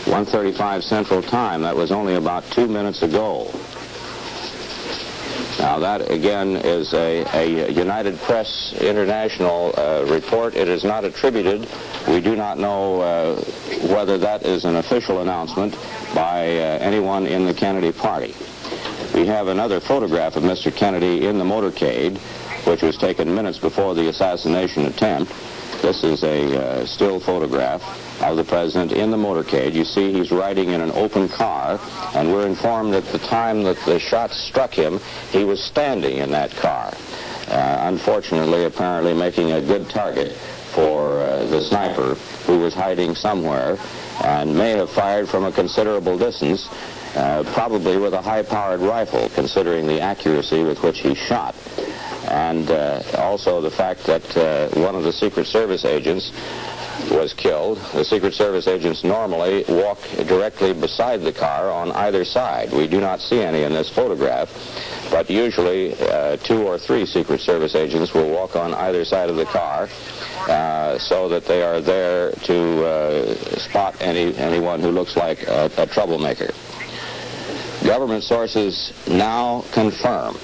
1:35 Central Time. That was only about 2 minutes ago. Now, that, again, is a United Press International report. It is not attributed. We do not know whether that is an official announcement by anyone in the Kennedy party. We have another photograph of Mr. Kennedy in the motorcade, which was taken minutes before the assassination attempt. This is a still photograph of the president in the motorcade. You see he's riding in an open car, and we're informed at the time that the shots struck him, he was standing in that car. Unfortunately, apparently making a good target for the sniper, who was hiding somewhere and may have fired from a considerable distance, probably with a high-powered rifle, considering the accuracy with which he shot. And also the fact that one of the Secret Service agents was killed. The Secret Service agents normally walk directly beside the car on either side. We do not see any in this photograph, but usually 2 or 3 Secret Service agents will walk on either side of the car so that they are there to spot anyone who looks like a troublemaker. Government sources now confirm.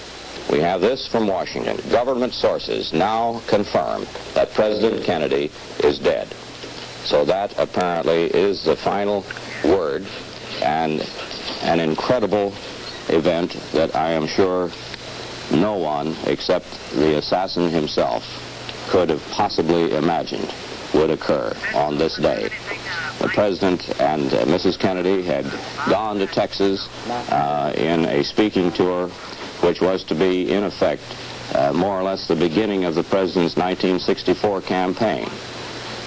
We have this from Washington. Government sources now confirm that President Kennedy is dead. So that apparently is the final word, and an incredible event that I am sure no one except the assassin himself could have possibly imagined would occur on this day. The President and Mrs. Kennedy had gone to Texas in a speaking tour, which was to be, in effect, more or less the beginning of the President's 1964 campaign.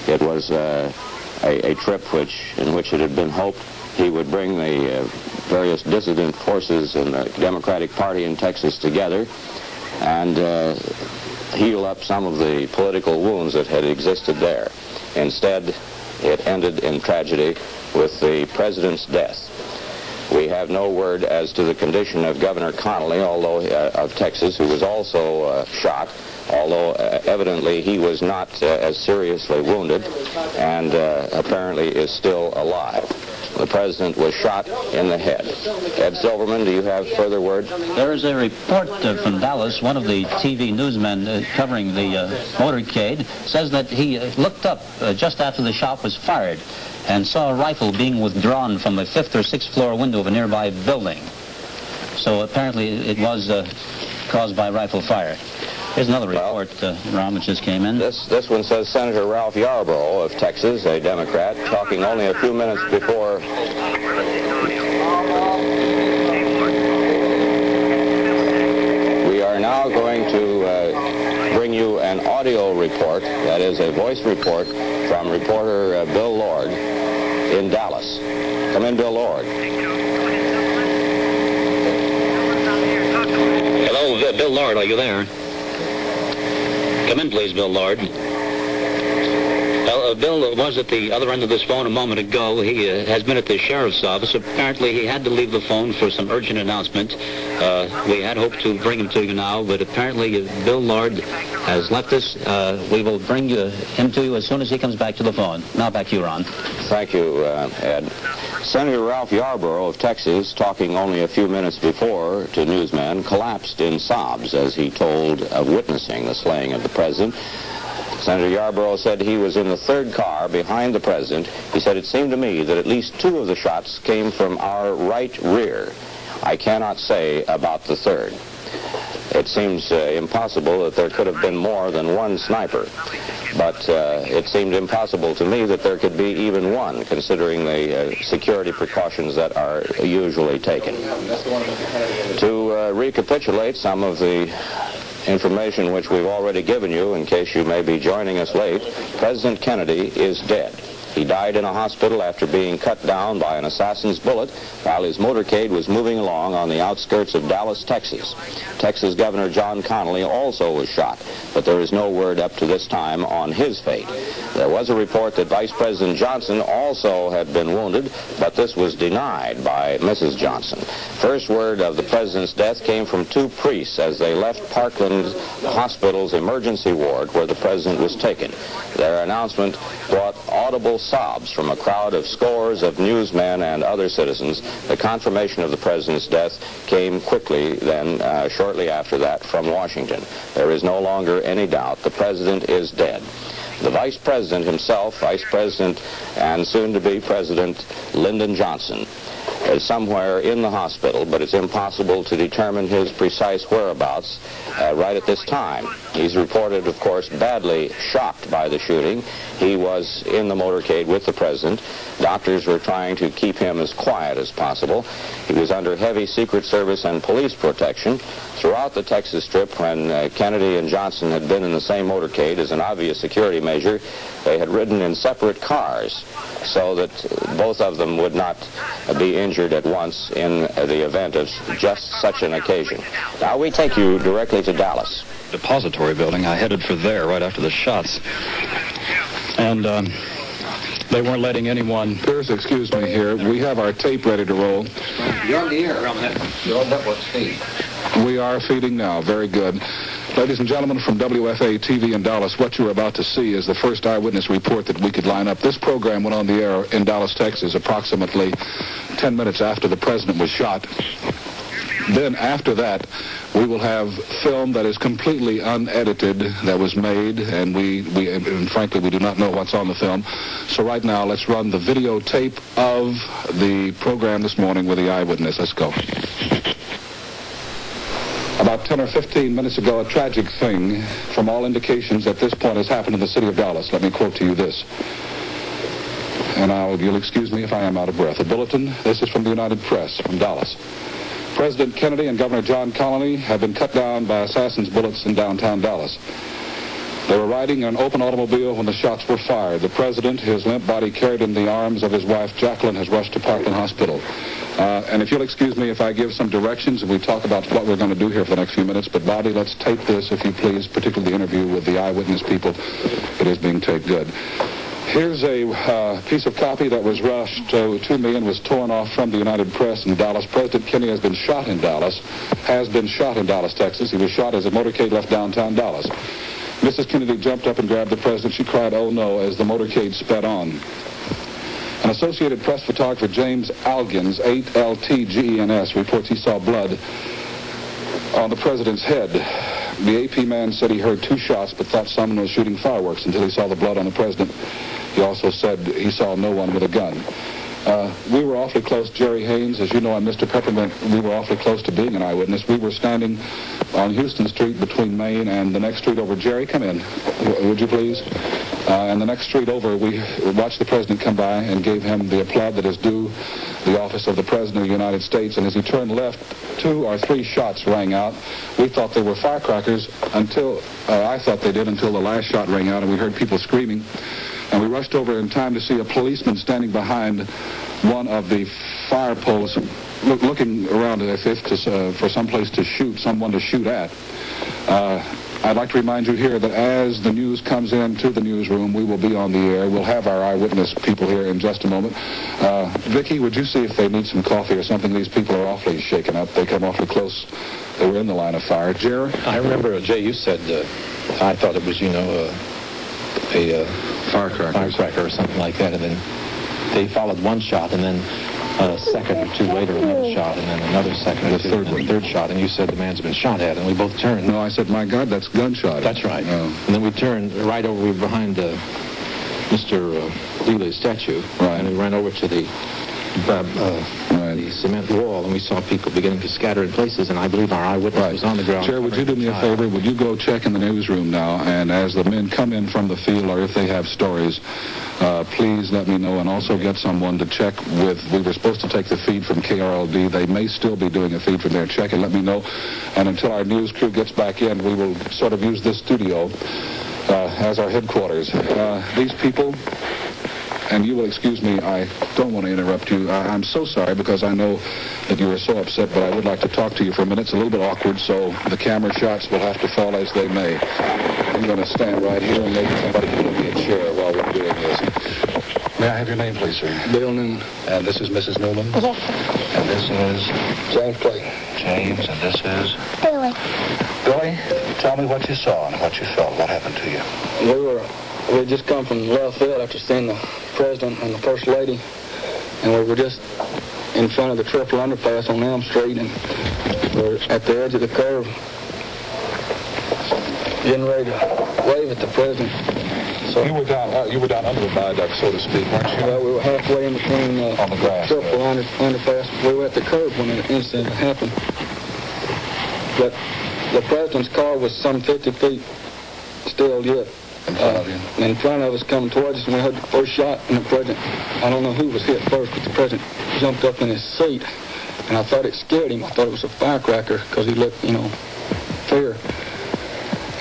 It was a trip in which it had been hoped he would bring the various dissident forces in the Democratic Party in Texas together and heal up some of the political wounds that had existed there. Instead, it ended in tragedy with the President's death. We have no word as to the condition of Governor Connally, although of Texas, who was also shot, although evidently he was not as seriously wounded and apparently is still alive. The President was shot in the head. Ed Silverman, do you have further word? There is a report from Dallas. One of the TV newsmen covering the motorcade says that he looked up just after the shot was fired and saw a rifle being withdrawn from the 5th or 6th floor window of a nearby building. So apparently it was caused by rifle fire. Here's another report, Ron, which just came in. This one says Senator Ralph Yarborough of Texas, a Democrat, talking only a few minutes before... We are now going to bring you an audio report, that is a voice report, from reporter Bill Lord in Dallas. Come in, Bill Lord. Hello, Bill Lord, are you there? Come in, please, Bill Lord. Well, Bill was at the other end of this phone a moment ago. He has been at the sheriff's office. Apparently, he had to leave the phone for some urgent announcement. We had hoped to bring him to you now, but apparently Bill Lord has left us. We will bring him to you as soon as he comes back to the phone. Now back to you, Ron. Thank you, Ed. Senator Ralph Yarborough of Texas, talking only a few minutes before to newsmen, collapsed in sobs as he told of witnessing the slaying of the President. Senator Yarborough said he was in the 3rd car behind the President. He said, "It seemed to me that at least 2 of the shots came from our right rear. I cannot say about the 3rd. It seems impossible that there could have been more than one sniper. But it seemed impossible to me that there could be even one, considering the security precautions that are usually taken." To recapitulate some of the information which we've already given you, in case you may be joining us late, President Kennedy is dead. He died in a hospital after being cut down by an assassin's bullet while his motorcade was moving along on the outskirts of Dallas, Texas. Texas Governor John Connally also was shot, but there is no word up to this time on his fate. There was a report that Vice President Johnson also had been wounded, but this was denied by Mrs. Johnson. First word of the president's death came from two priests as they left Parkland Hospital's emergency ward where the president was taken. Their announcement brought audible sobs from a crowd of scores of newsmen and other citizens. The confirmation of the president's death came quickly then, shortly after that, from Washington. There is no longer any doubt. The president is dead. The vice president himself, Vice President and soon-to-be President Lyndon Johnson, is somewhere in the hospital, but it's impossible to determine his precise whereabouts right at this time. He's reported, of course, badly shocked by the shooting. He was in the motorcade with the president. Doctors were trying to keep him as quiet as possible. He was under heavy Secret Service and police protection. Throughout the Texas Strip, when Kennedy and Johnson had been in the same motorcade as an obvious security measure, they had ridden in separate cars so that both of them would not be injured at once in the event of just such an occasion. Now we take you directly to Dallas. Depository building. I headed for there right after the shots. And they weren't letting anyone... Pierce, excuse me here. We have our tape ready to roll. You're on the air. You're on network feed. We are feeding now. Very good. Ladies and gentlemen, from WFA-TV in Dallas, what you're about to see is the first eyewitness report that we could line up. This program went on the air in Dallas, Texas, approximately 10 minutes after the president was shot. Then after that, we will have film that is completely unedited that was made, and and frankly, we do not know what's on the film. So right now, let's run the videotape of the program this morning with the eyewitness. Let's go. About 10 or 15 minutes ago, a tragic thing, from all indications at this point, has happened in the city of Dallas. Let me quote to you this. And you'll excuse me if I am out of breath. A bulletin. This is from the United Press, from Dallas. President Kennedy and Governor John Connally have been cut down by assassins' bullets in downtown Dallas. They were riding in an open automobile when the shots were fired. The president, his limp body carried in the arms of his wife, Jacqueline, has rushed to Parkland Hospital. And if you'll excuse me if I give some directions and we talk about what we're going to do here for the next few minutes, but Bobby, let's tape this, if you please, particularly the interview with the eyewitness people. It is being taped good. Here's a piece of copy that was rushed to me and was torn off from the United Press in Dallas. President Kennedy has been shot in Dallas, Texas. He was shot as a motorcade left downtown Dallas. Mrs. Kennedy jumped up and grabbed the president. She cried, "Oh no," as the motorcade sped on. An Associated Press photographer, James Algens, 8LTGENS, reports he saw blood on the president's head. The AP man said he heard two shots but thought someone was shooting fireworks until he saw the blood on the president. He also said he saw no one with a gun. We were awfully close. Jerry Haynes, as you know, and Mr. Peppermint, we were awfully close to being an eyewitness. We were standing on Houston Street between Main and the next street over. Jerry, come in, would you please? And the next street over, we watched the president come by and gave him the applaud that is due the office of the President of the United States. And as he turned left, 2 or 3 shots rang out. We thought they were firecrackers until, I thought they did until the last shot rang out and we heard people screaming. And we rushed over in time to see a policeman standing behind one of the fire poles, looking around as if for some place to shoot, someone to shoot at. I'd like to remind you here that as the news comes into the newsroom, we will be on the air. We'll have our eyewitness people here in just a moment. Vicki, would you see if they need some coffee or something? These people are awfully shaken up. They come awfully close. They were in the line of fire. Jerry? I remember, Jay, you said, I thought it was, a firecracker or something like that, and then they followed one shot, and then a second or two later another shot, and then another second or two, and then the third shot, and you said the man's been shot at, and we both turned. No, I said, my God, that's gunshot. That's right. And then we turned right over, we were behind Mr. Leely's statue, and we ran over to the cement wall, and we saw people beginning to scatter in places, and I believe our eyewitness was on the ground. Chair, would you do me a favor? Would you go check in the newsroom now, and as the men come in from the field, or if they have stories, please let me know, and also get someone to check with, we were supposed to take the feed from KRLD. They may still be doing a feed from there. Check and let me know. And until our news crew gets back in, we will sort of use this studio as our headquarters. These people and you will excuse me, I don't want to interrupt you. I'm so sorry because I know that you are so upset, but I would like to talk to you for a minute. It's a little bit awkward, so the camera shots will have to fall as they may. I'm going to stand right here and maybe somebody can give me a chair while we're doing this. May I have your name, please, sir? Bill Newman. And this is Mrs. Newman? Yes, sir. And this is? James Clayton. James, and this is? Billy. Billy, tell me what you saw and what you felt. What happened to you? We had just come from left field after seeing the President and the First Lady, and we were just in front of the triple underpass on Elm Street, and we were at the edge of the curve, getting ready to wave at the President. So you were down under the viaduct, so to speak, weren't you? Well, we were halfway in between on the grass, triple underpass. We were at the curve when the incident happened. But the President's car was some 50 feet still yet. In front of us coming towards us, and we heard the first shot, and the President, I don't know who was hit first, but the President jumped up in his seat, and I thought it scared him. I thought it was a firecracker because he looked, fear.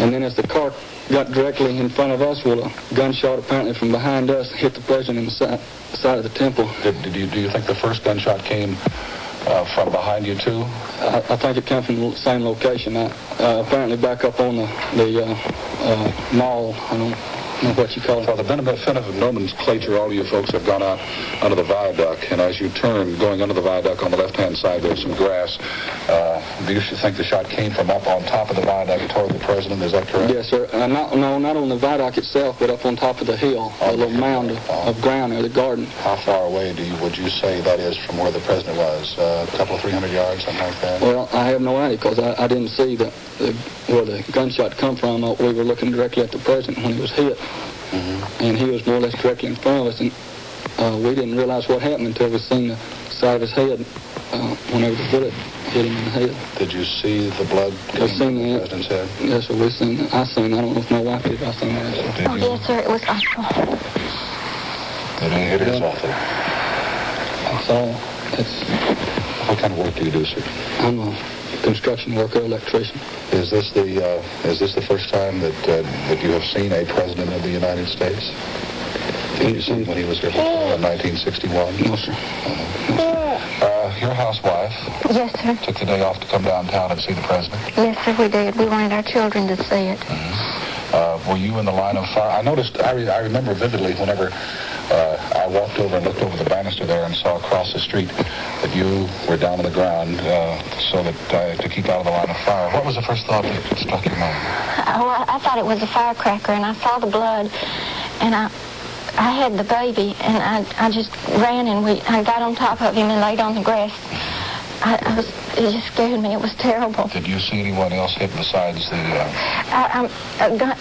And then as the car got directly in front of us, well, a gunshot apparently from behind us hit the President in the side of the temple. Do you think the first gunshot came from behind you, too? I think it came from the same location. Apparently back up on the mall. I don't know what you call it. For the benefit of nomenclature, all of you folks have gone out under the viaduct, and as you turn, going under the viaduct on the left-hand side, there's some grass. Do you think the shot came from up on top of the viaduct toward the President? Is that correct? Yes, sir. Not on the viaduct itself, but up on top of the hill, a little mound of ground there, the garden. How far away would you say that is from where the President was? A couple of 300 yards, something like that? Well, I have no idea because I didn't see where the gunshot come from. We were looking directly at the President when he was hit. Mm-hmm. And he was more or less directly in front of us, and we didn't realize what happened until we seen the side of his head whenever the bullet hit him in the head. Did you see the blood coming from the President's head? Yes, sir. I don't know if my wife did. I seen that. Yes, sir. It was awful. It is awful. What kind of work do you do, sir? I'm a construction worker, electrician. Is this the first time that you have seen a President of the United States? Did you see him when he was here before in 1961? No, sir. Your housewife Yes, sir. took the day off to come downtown and see the President? Yes, sir, we did. We wanted our children to see it. Mm-hmm. Were you in the line of fire? I noticed, I remember vividly whenever I walked over and looked over the banister there and saw across the street that you were down on the ground so that to keep out of the line of fire. What was the first thought that struck your mind? Oh, I thought it was a firecracker, and I saw the blood, and I had the baby, and I just ran, and I got on top of him and laid on the grass. It just scared me. It was terrible. Did you see anyone else hit besides the...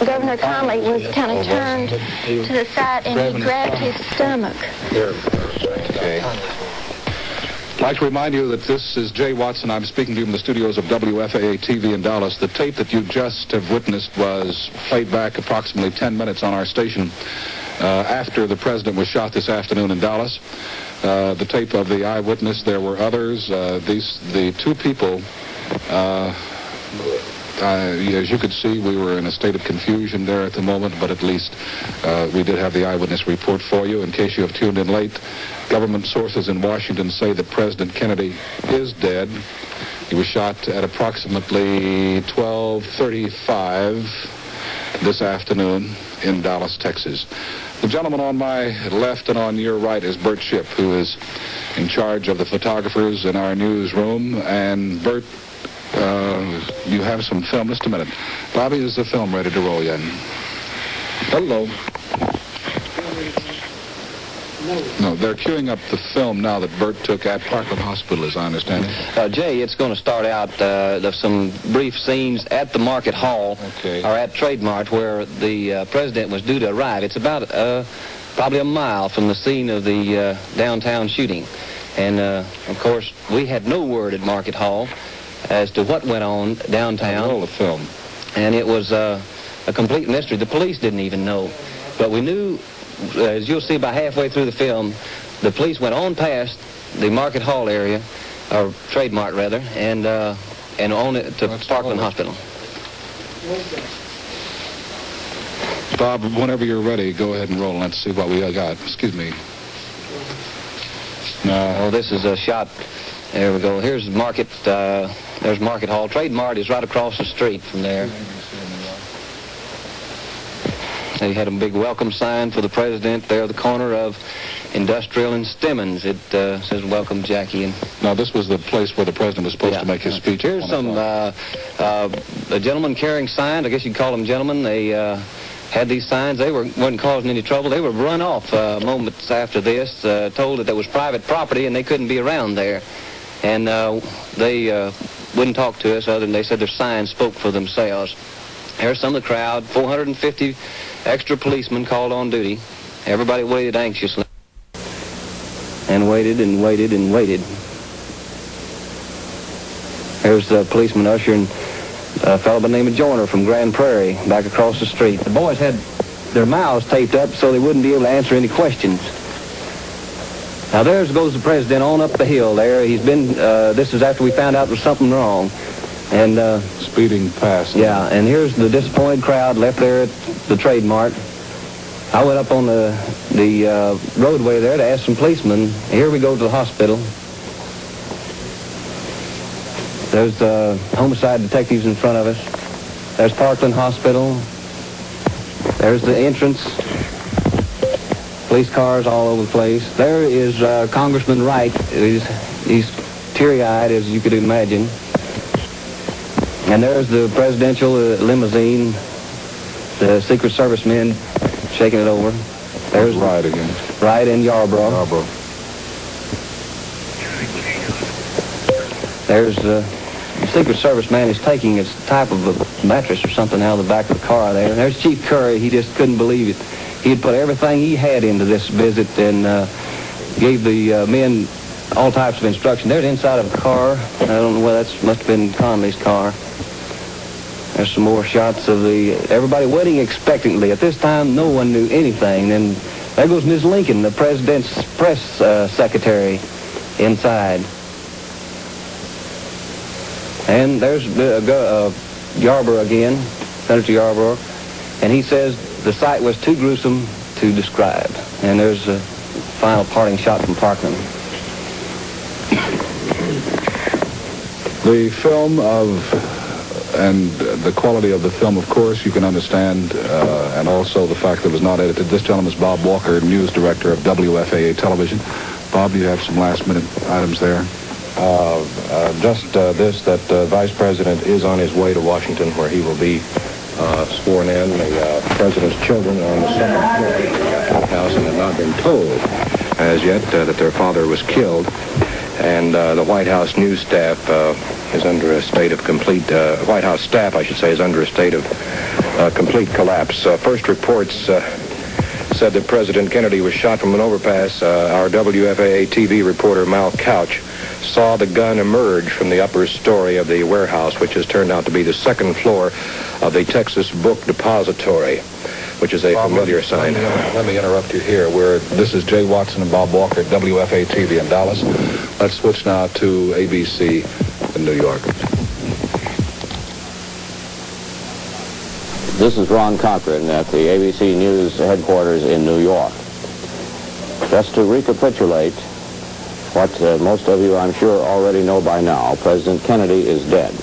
Governor Conley was kind of turned to the side, and he grabbed his stomach. Okay. I'd like to remind you that this is Jay Watson. I'm speaking to you from the studios of WFAA-TV in Dallas. The tape that you just have witnessed was played back approximately 10 minutes on our station after the President was shot this afternoon in Dallas. The tape of the eyewitness, there were others. The two people, as you could see, we were in a state of confusion there at the moment, but at least we did have the eyewitness report for you. In case you have tuned in late, government sources in Washington say that President Kennedy is dead. He was shot at approximately 12:35 this afternoon in Dallas, Texas. The gentleman on my left and on your right is Bert Shipp, who is in charge of the photographers in our newsroom. And Bert, you have some film. Just a minute. Bobby, is the film ready to roll yet? Hello. No, they're queuing up the film now that Bert took at Parkland Hospital, as I understand it. Jay, it's going to start out some brief scenes at the Market Hall, or at Trade Mart, where the President was due to arrive. It's about probably a mile from the scene of the downtown shooting. And, of course, we had no word at Market Hall as to what went on downtown. Roll the film. And it was a complete mystery. The police didn't even know. But we knew... As you'll see about halfway through the film, the police went on past the Market Hall area, or Trade Mart rather, and on it to Parkland Hospital. Bob, whenever you're ready, go ahead and roll and let's see what we got. Excuse me. Oh, this is a shot. There we go. Here's Market. There's Market Hall. Trade Mart is right across the street from there. They had a big welcome sign for the president there at the corner of Industrial and Stemmons. It says, "Welcome, Jackie." And now, this was the place where the president was supposed to make his speech. Here's some a gentleman carrying signs. I guess you'd call them gentlemen. They had these signs. They wasn't causing any trouble. They were run off moments after this, told that there was private property and they couldn't be around there. And they wouldn't talk to us other than they said their signs spoke for themselves. Here's some of the crowd, 450 extra policemen called on duty. Everybody waited anxiously. And waited and waited and waited. There's a policeman ushering a fellow by the name of Joyner from Grand Prairie back across the street. The boys had their mouths taped up so they wouldn't be able to answer any questions. Now there goes the president on up the hill there. He's been, this is after we found out there was something wrong. And speeding past. Yeah, and here's the disappointed crowd left there at the Trade Mart. I went up on the roadway there to ask some policemen. Here we go to the hospital. There's homicide detectives in front of us. There's Parkland Hospital. There's the entrance. Police cars all over the place. There is Congressman Wright. He's teary-eyed, as you could imagine. And there's the presidential limousine. The Secret Service men shaking it over. There's Wright again. Wright and Yarborough. There's the Secret Service man is taking a type of a mattress or something out of the back of the car there. And there's Chief Curry. He just couldn't believe it. He had put everything he had into this visit and gave the men all types of instruction. There's inside of a car. I don't know whether that must have been Conley's car. There's some more shots of everybody waiting expectantly. At this time, no one knew anything. Then there goes Ms. Lincoln, the president's press secretary, inside. And there's Yarborough again, Senator Yarborough, and he says the sight was too gruesome to describe. And there's a final parting shot from Parkland. The film and the quality of the film, of course, you can understand, and also the fact that it was not edited. This gentleman is Bob Walker, news director of WFAA Television. Bob, you have some last-minute items there. Just this, that Vice President is on his way to Washington, where he will be sworn in. The President's children are on the second floor of the White House and have not been told as yet that their father was killed. And the White House news staff is under a state of complete, White House staff, I should say, is under a state of complete collapse. First reports said that President Kennedy was shot from an overpass. Our WFAA TV reporter, Mal Couch, saw the gun emerge from the upper story of the warehouse, which has turned out to be the second floor of the Texas Book Depository, which is a familiar sign. Let me interrupt you here. This is Jay Watson and Bob Walker at WFAA TV in Dallas. Let's switch now to ABC in New York. This is Ron Cochran at the ABC News headquarters in New York. Just to recapitulate what most of you, I'm sure, already know by now, President Kennedy is dead.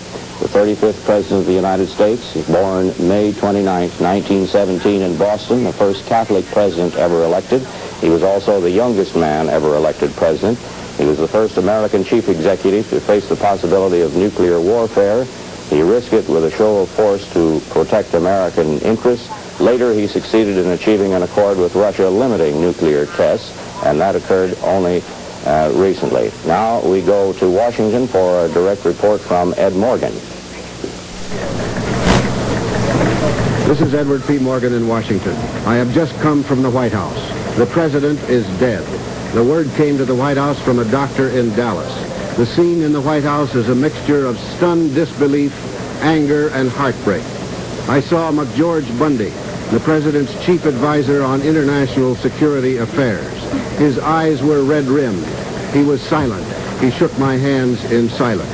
The 35th President of the United States. He was born May 29, 1917 in Boston, the first Catholic president ever elected. He was also the youngest man ever elected president. He was the first American chief executive to face the possibility of nuclear warfare. He risked it with a show of force to protect American interests. Later, he succeeded in achieving an accord with Russia limiting nuclear tests, and that occurred only recently. Now we go to Washington for a direct report from Ed Morgan. This is Edward P. Morgan in Washington. I have just come from the White House. The president is dead. The word came to the White House from a doctor in Dallas. The scene in the White House is a mixture of stunned disbelief, anger, and heartbreak. I saw McGeorge Bundy, the president's chief advisor on international security affairs. His eyes were red-rimmed. He was silent. He shook my hands in silence.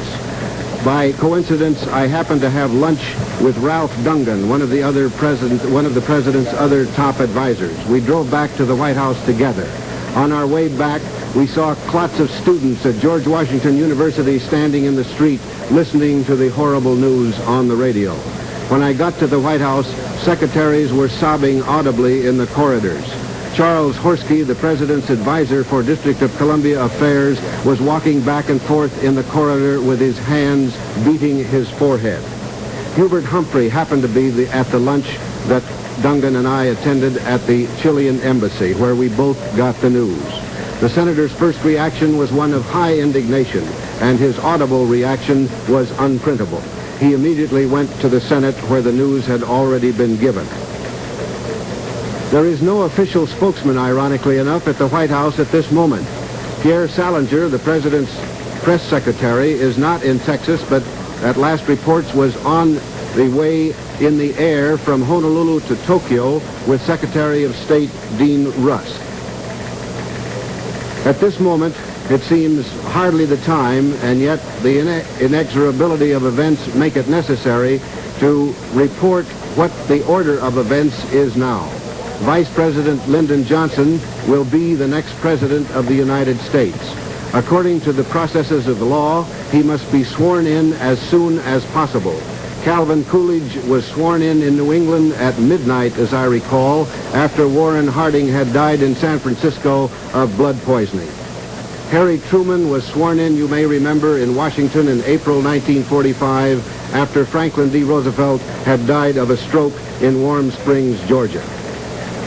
By coincidence, I happened to have lunch with Ralph Dungan, one of the president's other top advisors. We drove back to the White House together. On our way back, we saw clots of students at George Washington University standing in the street listening to the horrible news on the radio. When I got to the White House, secretaries were sobbing audibly in the corridors. Charles Horsky, the president's advisor for District of Columbia Affairs, was walking back and forth in the corridor with his hands beating his forehead. Hubert Humphrey happened to be at the lunch that Dungan and I attended at the Chilean embassy, where we both got the news. The senator's first reaction was one of high indignation, and his audible reaction was unprintable. He immediately went to the Senate, where the news had already been given. There is no official spokesman, ironically enough, at the White House at this moment. Pierre Salinger, the president's press secretary, is not in Texas, but at last reports was on the way in the air from Honolulu to Tokyo with Secretary of State Dean Rusk. At this moment, it seems hardly the time, and yet the inexorability of events make it necessary to report what the order of events is now. Vice President Lyndon Johnson will be the next president of the United States. According to the processes of the law, he must be sworn in as soon as possible. Calvin Coolidge was sworn in New England at midnight, as I recall, after Warren Harding had died in San Francisco of blood poisoning. Harry Truman was sworn in, you may remember, in Washington in April 1945 after Franklin D. Roosevelt had died of a stroke in Warm Springs, Georgia.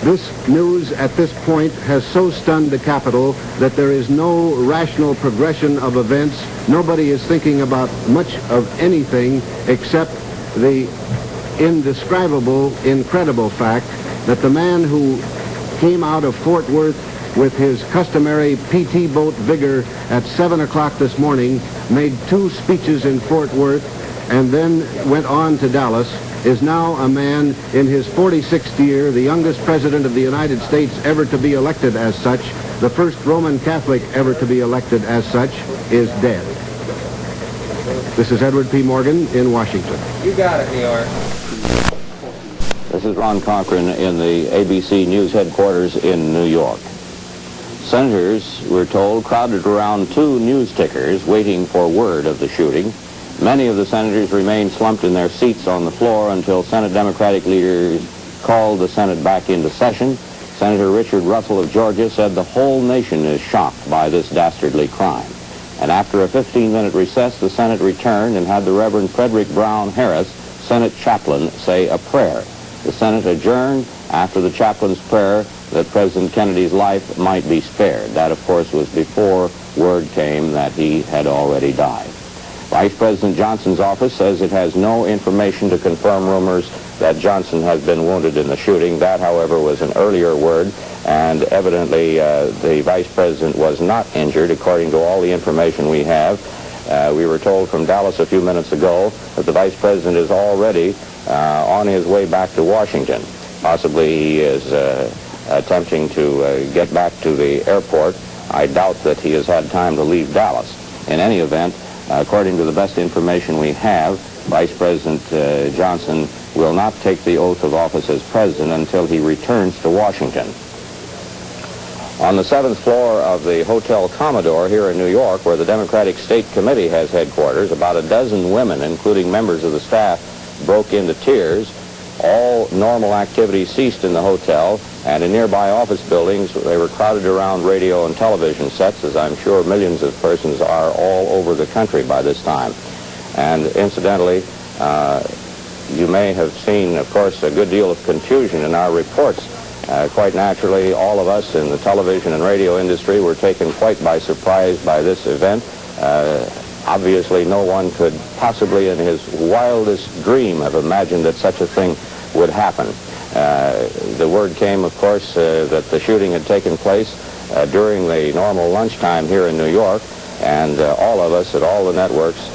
This news at this point has so stunned the Capitol that there is no rational progression of events. Nobody is thinking about much of anything except the indescribable, incredible fact that the man who came out of Fort Worth with his customary PT boat vigor at 7 o'clock this morning, made 2 speeches in Fort Worth, and then went on to Dallas, is now a man in his 46th year, the youngest president of the United States ever to be elected as such, the first Roman Catholic ever to be elected as such, is dead. This is Edward P. Morgan in Washington. You got it, New York. This is Ron Cochran in the ABC News headquarters in New York. Senators, we're told, crowded around 2 news tickers waiting for word of the shooting. Many of the senators remained slumped in their seats on the floor until Senate Democratic leaders called the Senate back into session. Senator Richard Russell of Georgia said the whole nation is shocked by this dastardly crime. And after a 15-minute recess, the Senate returned and had the Reverend Frederick Brown Harris, Senate chaplain, say a prayer. The Senate adjourned after the chaplain's prayer that President Kennedy's life might be spared. That, of course, was before word came that he had already died. Vice President Johnson's office says it has no information to confirm rumors that Johnson has been wounded in the shooting. That, however, was an earlier word, and evidently the Vice President was not injured, according to all the information we have. We were told from Dallas a few minutes ago that the Vice President is already on his way back to Washington. Possibly he is attempting to get back to the airport. I doubt that he has had time to leave Dallas. In any event, according to the best information we have, Vice President Johnson will not take the oath of office as president until he returns to Washington. On the 7th floor of the Hotel Commodore here in New York, where the Democratic State Committee has headquarters, about a dozen women, including members of the staff, broke into tears. All normal activity ceased in the hotel, and in nearby office buildings, they were crowded around radio and television sets, as I'm sure millions of persons are all over the country by this time. And incidentally, you may have seen, of course, a good deal of confusion in our reports. Quite naturally, all of us in the television and radio industry were taken quite by surprise by this event. Obviously, no one could possibly in his wildest dream have imagined that such a thing would happen. The word came, of course, that the shooting had taken place during the normal lunchtime here in New York, and all of us at all the networks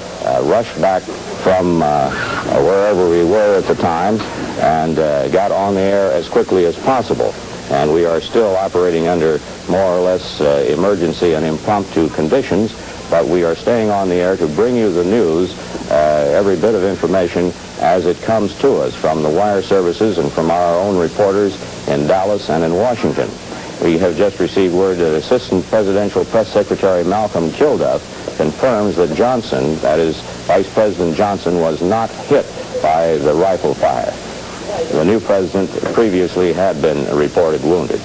rushed back from wherever we were at the time and got on the air as quickly as possible. And we are still operating under more or less emergency and impromptu conditions, but we are staying on the air to bring you the news, every bit of information as it comes to us from the wire services and from our own reporters in Dallas and in Washington. We have just received word that Assistant Presidential Press Secretary Malcolm Kilduff confirms that Johnson, that is, Vice President Johnson, was not hit by the rifle fire. The new president previously had been reported wounded.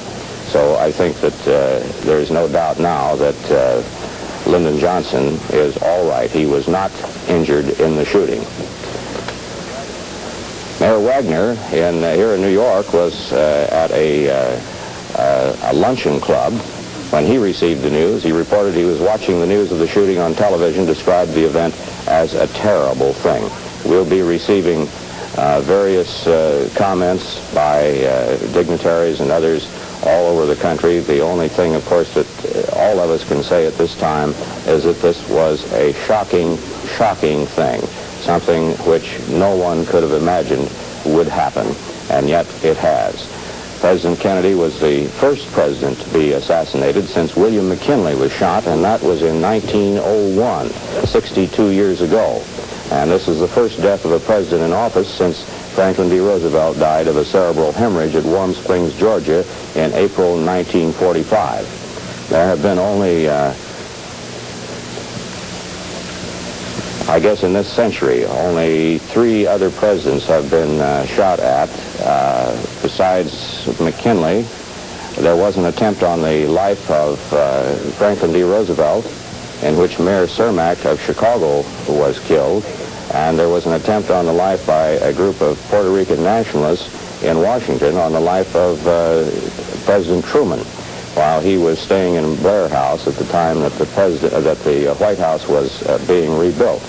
So I think that there is no doubt now that Lyndon Johnson is all right. He was not injured in the shooting. Mayor Wagner here in New York was at a luncheon club. When he received the news, he reported he was watching the news of the shooting on television, described the event as a terrible thing. We'll be receiving various comments by dignitaries and others all over the country. The only thing, of course, that all of us can say at this time is that this was a shocking, shocking thing, something which no one could have imagined would happen, and yet it has. President Kennedy was the first president to be assassinated since William McKinley was shot, and that was in 1901, 62 years ago. And this is the first death of a president in office since Franklin D. Roosevelt died of a cerebral hemorrhage at Warm Springs, Georgia in April 1945. There have been only, I guess in this century, only 3 other presidents have been shot at. Besides McKinley, there was an attempt on the life of Franklin D. Roosevelt, in which Mayor Cermak of Chicago was killed, and there was an attempt on the life by a group of Puerto Rican nationalists in Washington on the life of President Truman while he was staying in Blair House at the time that the White House was being rebuilt.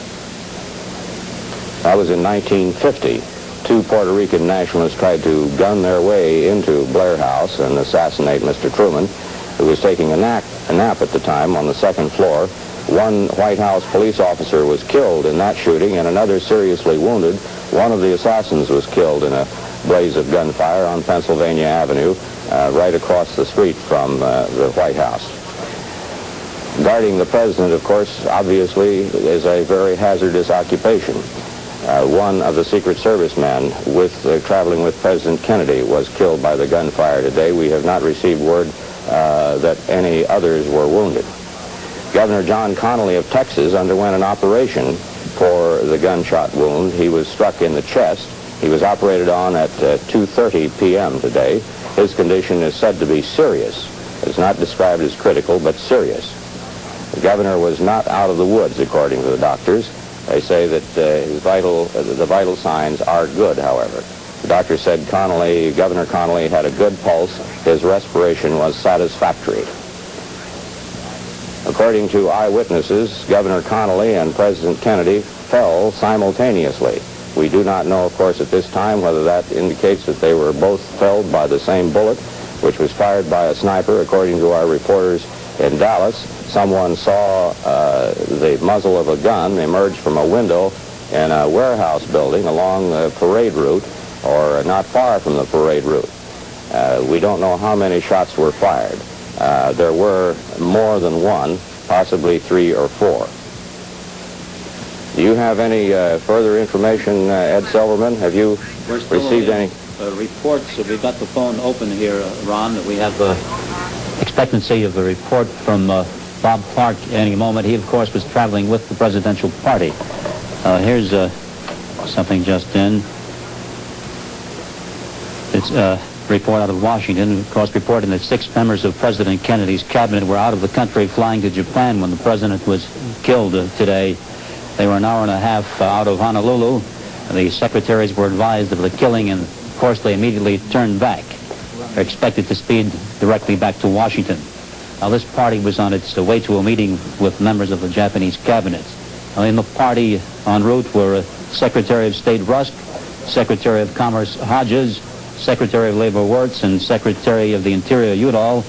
That was in 1950. 2 Puerto Rican nationalists tried to gun their way into Blair House and assassinate Mr. Truman, who was taking a nap at the time on the 2nd floor. 1 White House police officer was killed in that shooting and another seriously wounded. One of the assassins was killed in a blaze of gunfire on Pennsylvania Avenue, right across the street from the White House. Guarding the president, of course, obviously is a very hazardous occupation. One of the Secret Service men traveling with President Kennedy was killed by the gunfire today. We have not received word that any others were wounded. Governor John Connally of Texas underwent an operation for the gunshot wound. He was struck in the chest. He was operated on at 2:30 p.m. today. His condition is said to be serious. It's not described as critical, but serious. The governor was not out of the woods, according to the doctors. They say that the vital signs are good, however. The doctor said Governor Connally had a good pulse. His respiration was satisfactory. According to eyewitnesses, Governor Connally and President Kennedy fell simultaneously. We do not know, of course, at this time whether that indicates that they were both felled by the same bullet, which was fired by a sniper. According to our reporters in Dallas, someone saw the muzzle of a gun emerge from a window in a warehouse building along the parade route, or not far from the parade route. We don't know how many shots were fired. There were more than 1, possibly 3 or 4. Do you have any further information, Ed Silverman? Have you received any reports? We've got the phone open here, Ron. We have expectancy of a report from Bob Clark any moment. He, of course, was traveling with the presidential party. Here's something just in. It's a report out of Washington, of course, reporting that 6 members of President Kennedy's cabinet were out of the country flying to Japan when the president was killed today. They were an hour and a half out of Honolulu. The secretaries were advised of the killing, and of course they immediately turned back. They're expected to speed directly back to Washington. Now, this party was on its way to a meeting with members of the Japanese cabinet. Now, in the party en route were Secretary of State Rusk, Secretary of Commerce Hodges, Secretary of Labor Wirtz, and Secretary of the Interior Udall,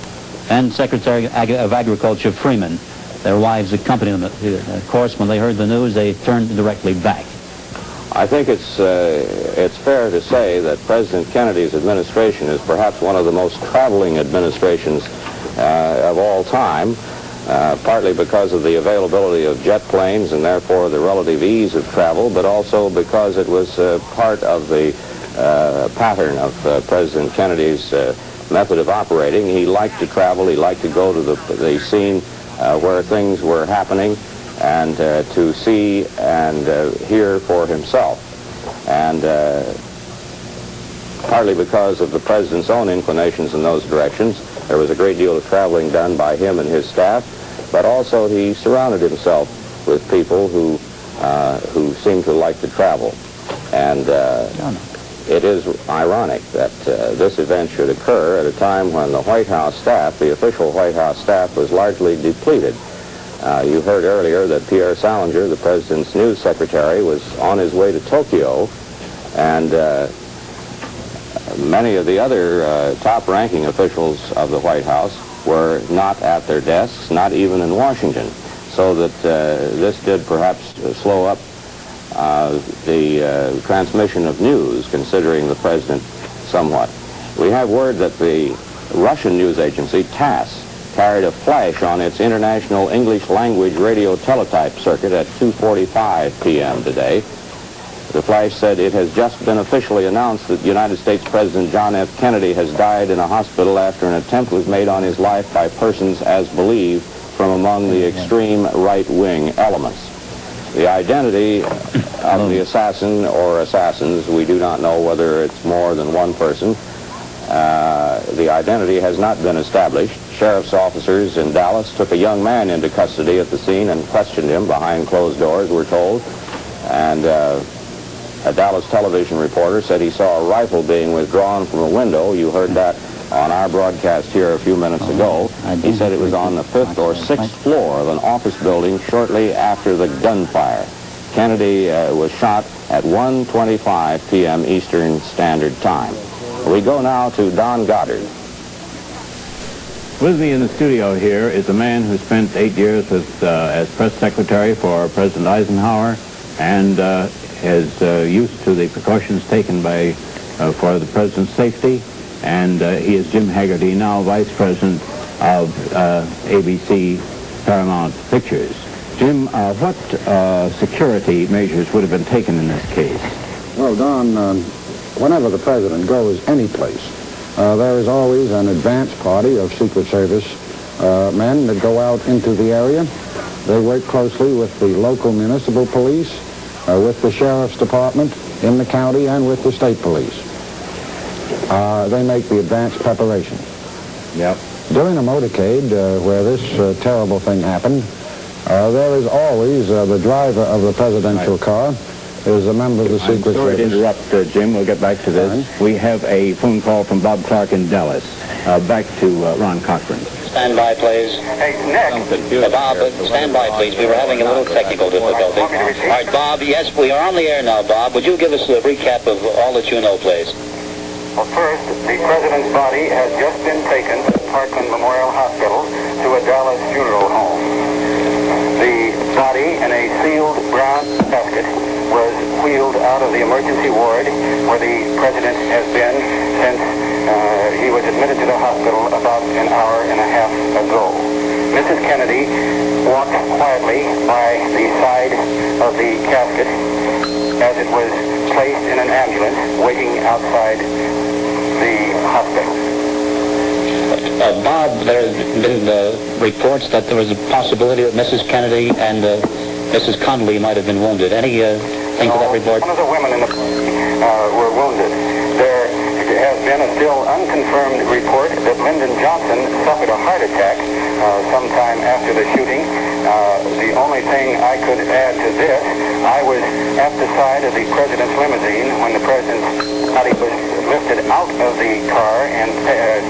and Secretary of Agriculture Freeman. Their wives accompanied them. Of course, when they heard the news, they turned directly back. I think it's fair to say that President Kennedy's administration is perhaps one of the most traveling administrations of all time. partly because of the availability of jet planes and therefore the relative ease of travel, but also because it was part of the pattern of President Kennedy's method of operating. He liked to travel. He liked to go to the scene where things were happening and to see and hear for himself. And partly because of the President's own inclinations in those directions, there was a great deal of traveling done by him and his staff, but also he surrounded himself with people who seemed to like to travel. And it is ironic that this event should occur at a time when the White House staff, the official White House staff, was largely depleted. You heard earlier that Pierre Salinger, the President's news secretary, was on his way to Tokyo, and many of the other top-ranking officials of the White House were not at their desks, not even in Washington, so that this did perhaps slow up the transmission of news, considering the President somewhat. We have word that the Russian news agency, TASS, carried a flash on its international English language radio teletype circuit at 2:45 p.m. today. The flash said it has just been officially announced that United States President John F. Kennedy has died in a hospital after an attempt was made on his life by persons, as believed, from among the extreme right-wing elements. The identity of the assassin or assassins, we do not know whether it's more than one person. The identity has not been established. Sheriff's officers in Dallas took a young man into custody at the scene and questioned him behind closed doors, we're told. And a Dallas television reporter said he saw a rifle being withdrawn from a window. You heard that on our broadcast here a few minutes ago. He said it was on the 5th or 6th floor of an office building shortly after the gunfire. Kennedy was shot at 1:25 p.m. Eastern Standard Time. We go now to Don Goddard. With me in the studio here is a man who spent 8 years as press secretary for President Eisenhower and is used to the precautions taken for the president's safety. And he is Jim Haggerty, now vice president of ABC Paramount Pictures. Jim, what security measures would have been taken in this case? Well, Don, whenever the president goes any place, there is always an advance party of Secret Service men that go out into the area. They work closely with the local municipal police, with the sheriff's department in the county, and with the state police. They make the advance preparations. Yep. During a motorcade where this terrible thing happened, there is always the driver of the presidential car is a member of the Secret Service. Sorry to interrupt, Jim. We'll get back to this. Right. We have a phone call from Bob Clark in Dallas. Back to Ron Cochran. Stand by, please. Hey, Nick. Bob, stand by, please. We were having a little technical difficulty. All right, Bob, yes, we are on the air now, Bob. Would you give us a recap of all that you know, please? Well, first, the president's body has just been taken to Parkland Memorial Hospital to a Dallas funeral home. The body, in a sealed brown casket, was wheeled out of the emergency ward where the president has been since he was admitted to the hospital about an hour and a half ago. Mrs. Kennedy walked quietly by the side of the casket as it was placed in an ambulance waiting outside the hospital. Bob, there have been reports that there was a possibility that Mrs. Kennedy and Mrs. Connolly might have been wounded. Anything to that report? One of the women in the were wounded. There has been a still unconfirmed report that Lyndon Johnson suffered a heart attack sometime after the shooting. The only thing I could add to this, I was at the side of the president's limousine when the president's body was lifted out of the car and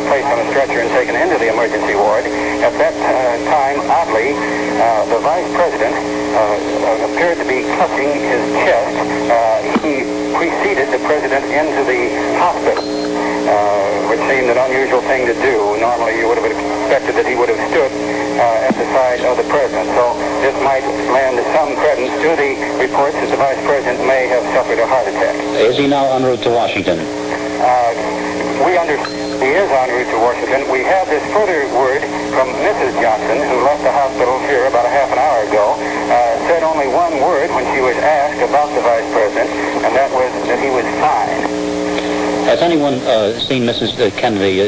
placed on a stretcher and taken into the emergency ward. At that time, oddly, the vice president appeared to be clutching his chest. He preceded the president into the hospital, which seemed an unusual thing to do. Normally, you would have expected that he would have stood at the side of the president. So this might lend some credence to the reports that the vice president may have suffered a heart attack. Is he now en route to Washington? he is en route to Washington. We have this further word from Mrs. Johnson, who left the hospital here about a half an hour ago, said only one word when she was asked about the Vice President, and that was that he was fine. Has anyone seen Mrs. Kennedy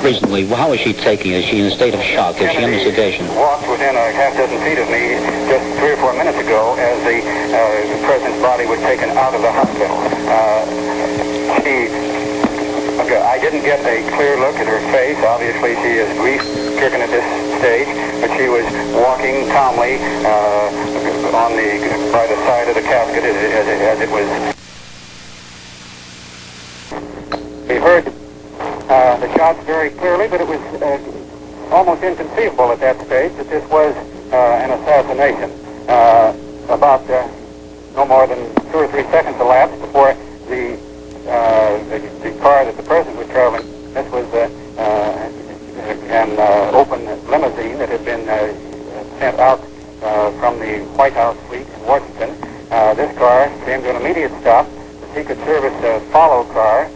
recently? How is she taking it? Is she in a state of shock? Is she under sedation? Walked within a half dozen feet of me just 3 or 4 minutes ago as the President's body was taken out of the hospital. I didn't get a clear look at her face. Obviously, she is grief-stricken at this stage, but she was walking calmly by the side of the casket as it was. We heard the shots very clearly, but it was almost inconceivable at that stage that this was an assassination. About no more than 2 or 3 seconds elapsed before the car that the President was traveling. This was an open limousine that had been sent out from the White House fleet in Washington. This car came to an immediate stop. The Secret Service follow car.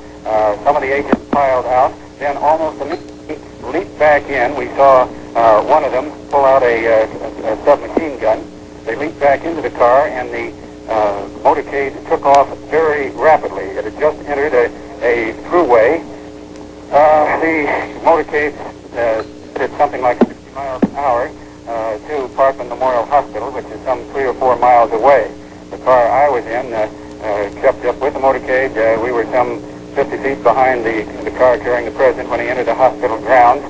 Some of the agents piled out, then almost immediately leaped back in. We saw one of them pull out a submachine gun. They leaped back into the car, and the motorcade took off very rapidly. It had just entered a thruway. The motorcade did something like 60 miles an hour to Parkland Memorial Hospital, which is some 3 or 4 miles away. The car I was in kept up with the motorcade. We were some 50 feet behind the car carrying the President when he entered the hospital grounds.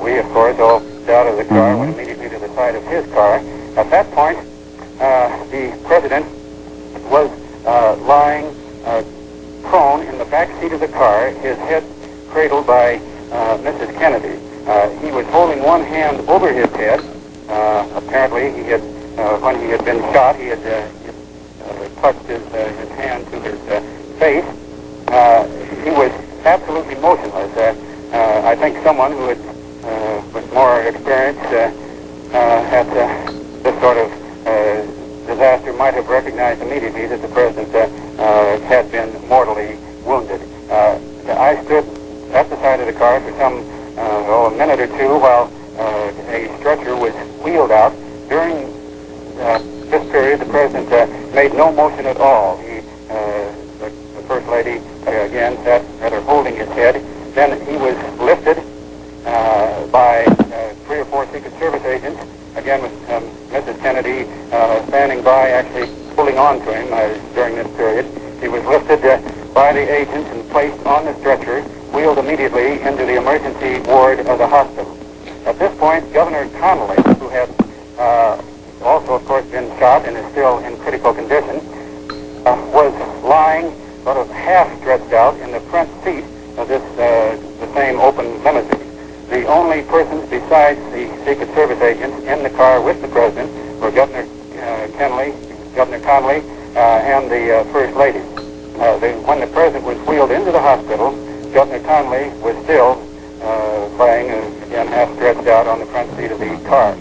We, of course, all out of the car, went immediately to the side of his car. At that point, the President was lying prone in the back seat of the car, his head cradled by Mrs. Kennedy. He was holding one hand over his head. Apparently, he had, when he had been shot, he had touched his hand to his face. He was absolutely motionless. I think someone who was more experienced at this sort of disaster might have recognized immediately that the President had been mortally wounded. I stood at the side of the car for some a minute or two while a stretcher was wheeled out. During this period, the President made no motion at all. The First Lady, again, sat rather holding his head. Then he was lifted by 3 or 4 Secret Service agents, again with Mrs. Kennedy standing by, actually pulling on to him during this period. He was lifted by the agents and placed on the stretcher, wheeled immediately into the emergency ward of the hospital. At this point, Governor Connolly, who had also, of course, been shot and is still in critical condition, was lying sort of half stretched out in the front seat of this the same open limousine. The only persons besides the Secret Service agents in the car with the President were Governor Connolly, and the First Lady. When the President was wheeled into the hospital, Governor Connolly was still lying, again, half stretched out on the front seat of the car.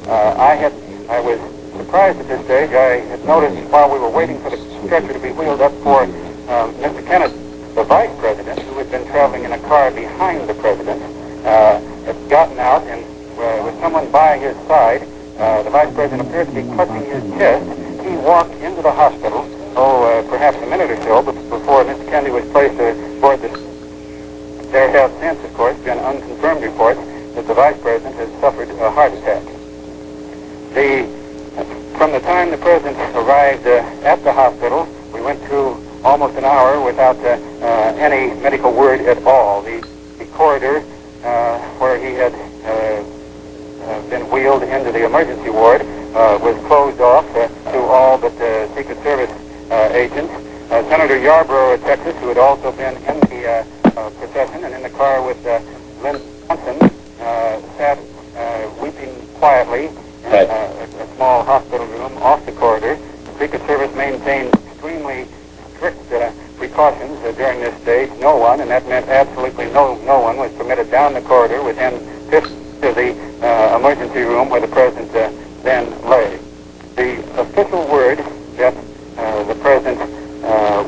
I was surprised at this stage. I had noticed while we were waiting for the stretcher to be wheeled up for Mr. Kennedy, the Vice President, who had been traveling in a car behind the President, had gotten out, and with someone by his side, the Vice President appeared to be clutching his chest. He walked into the hospital, perhaps a minute or so before Mr. Kennedy was placed aboard the... There have since, of course, been unconfirmed reports that the Vice President has suffered a heart attack. From the time the President arrived at the hospital, we went through almost an hour without any medical word at all. The corridor where he had been wheeled into the emergency ward was closed off to all but Secret Service agents. Senator Yarborough of Texas, who had also been in the procession and in the car with Lynn Johnson, sat weeping quietly in a small hospital room off the corridor. The Secret Service maintained extremely strict precautions during this stage. No one, and that meant absolutely no one, was permitted down the corridor within 50 of the emergency room where the President then lay. The official word that the President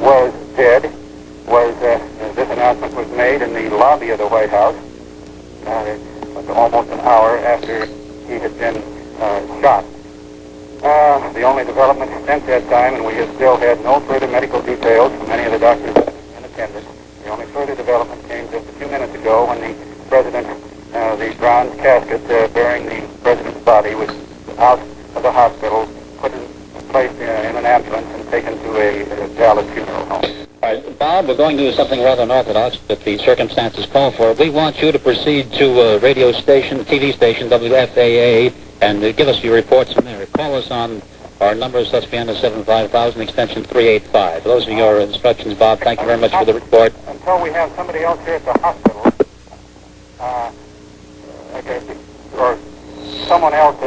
was dead was This announcement was made in the lobby of the White House almost an hour after he had been shot. The only development since that time, and we have still had no further medical details from any of the doctors in attendance, the only further development came just a few minutes ago when the president, the bronze casket bearing the president's body was out of the hospital, placed in an ambulance and taken to a Dallas funeral home. All right, Bob, we're going to do something rather unorthodox, but the circumstances call for it. We want you to proceed to a radio station, TV station, WFAA, and give us your reports from there. Call us on our number is Susquehanna 75000, extension 385. Those are your instructions, Bob. Thank you very much for the report. Until we have somebody else here at the hospital, or someone else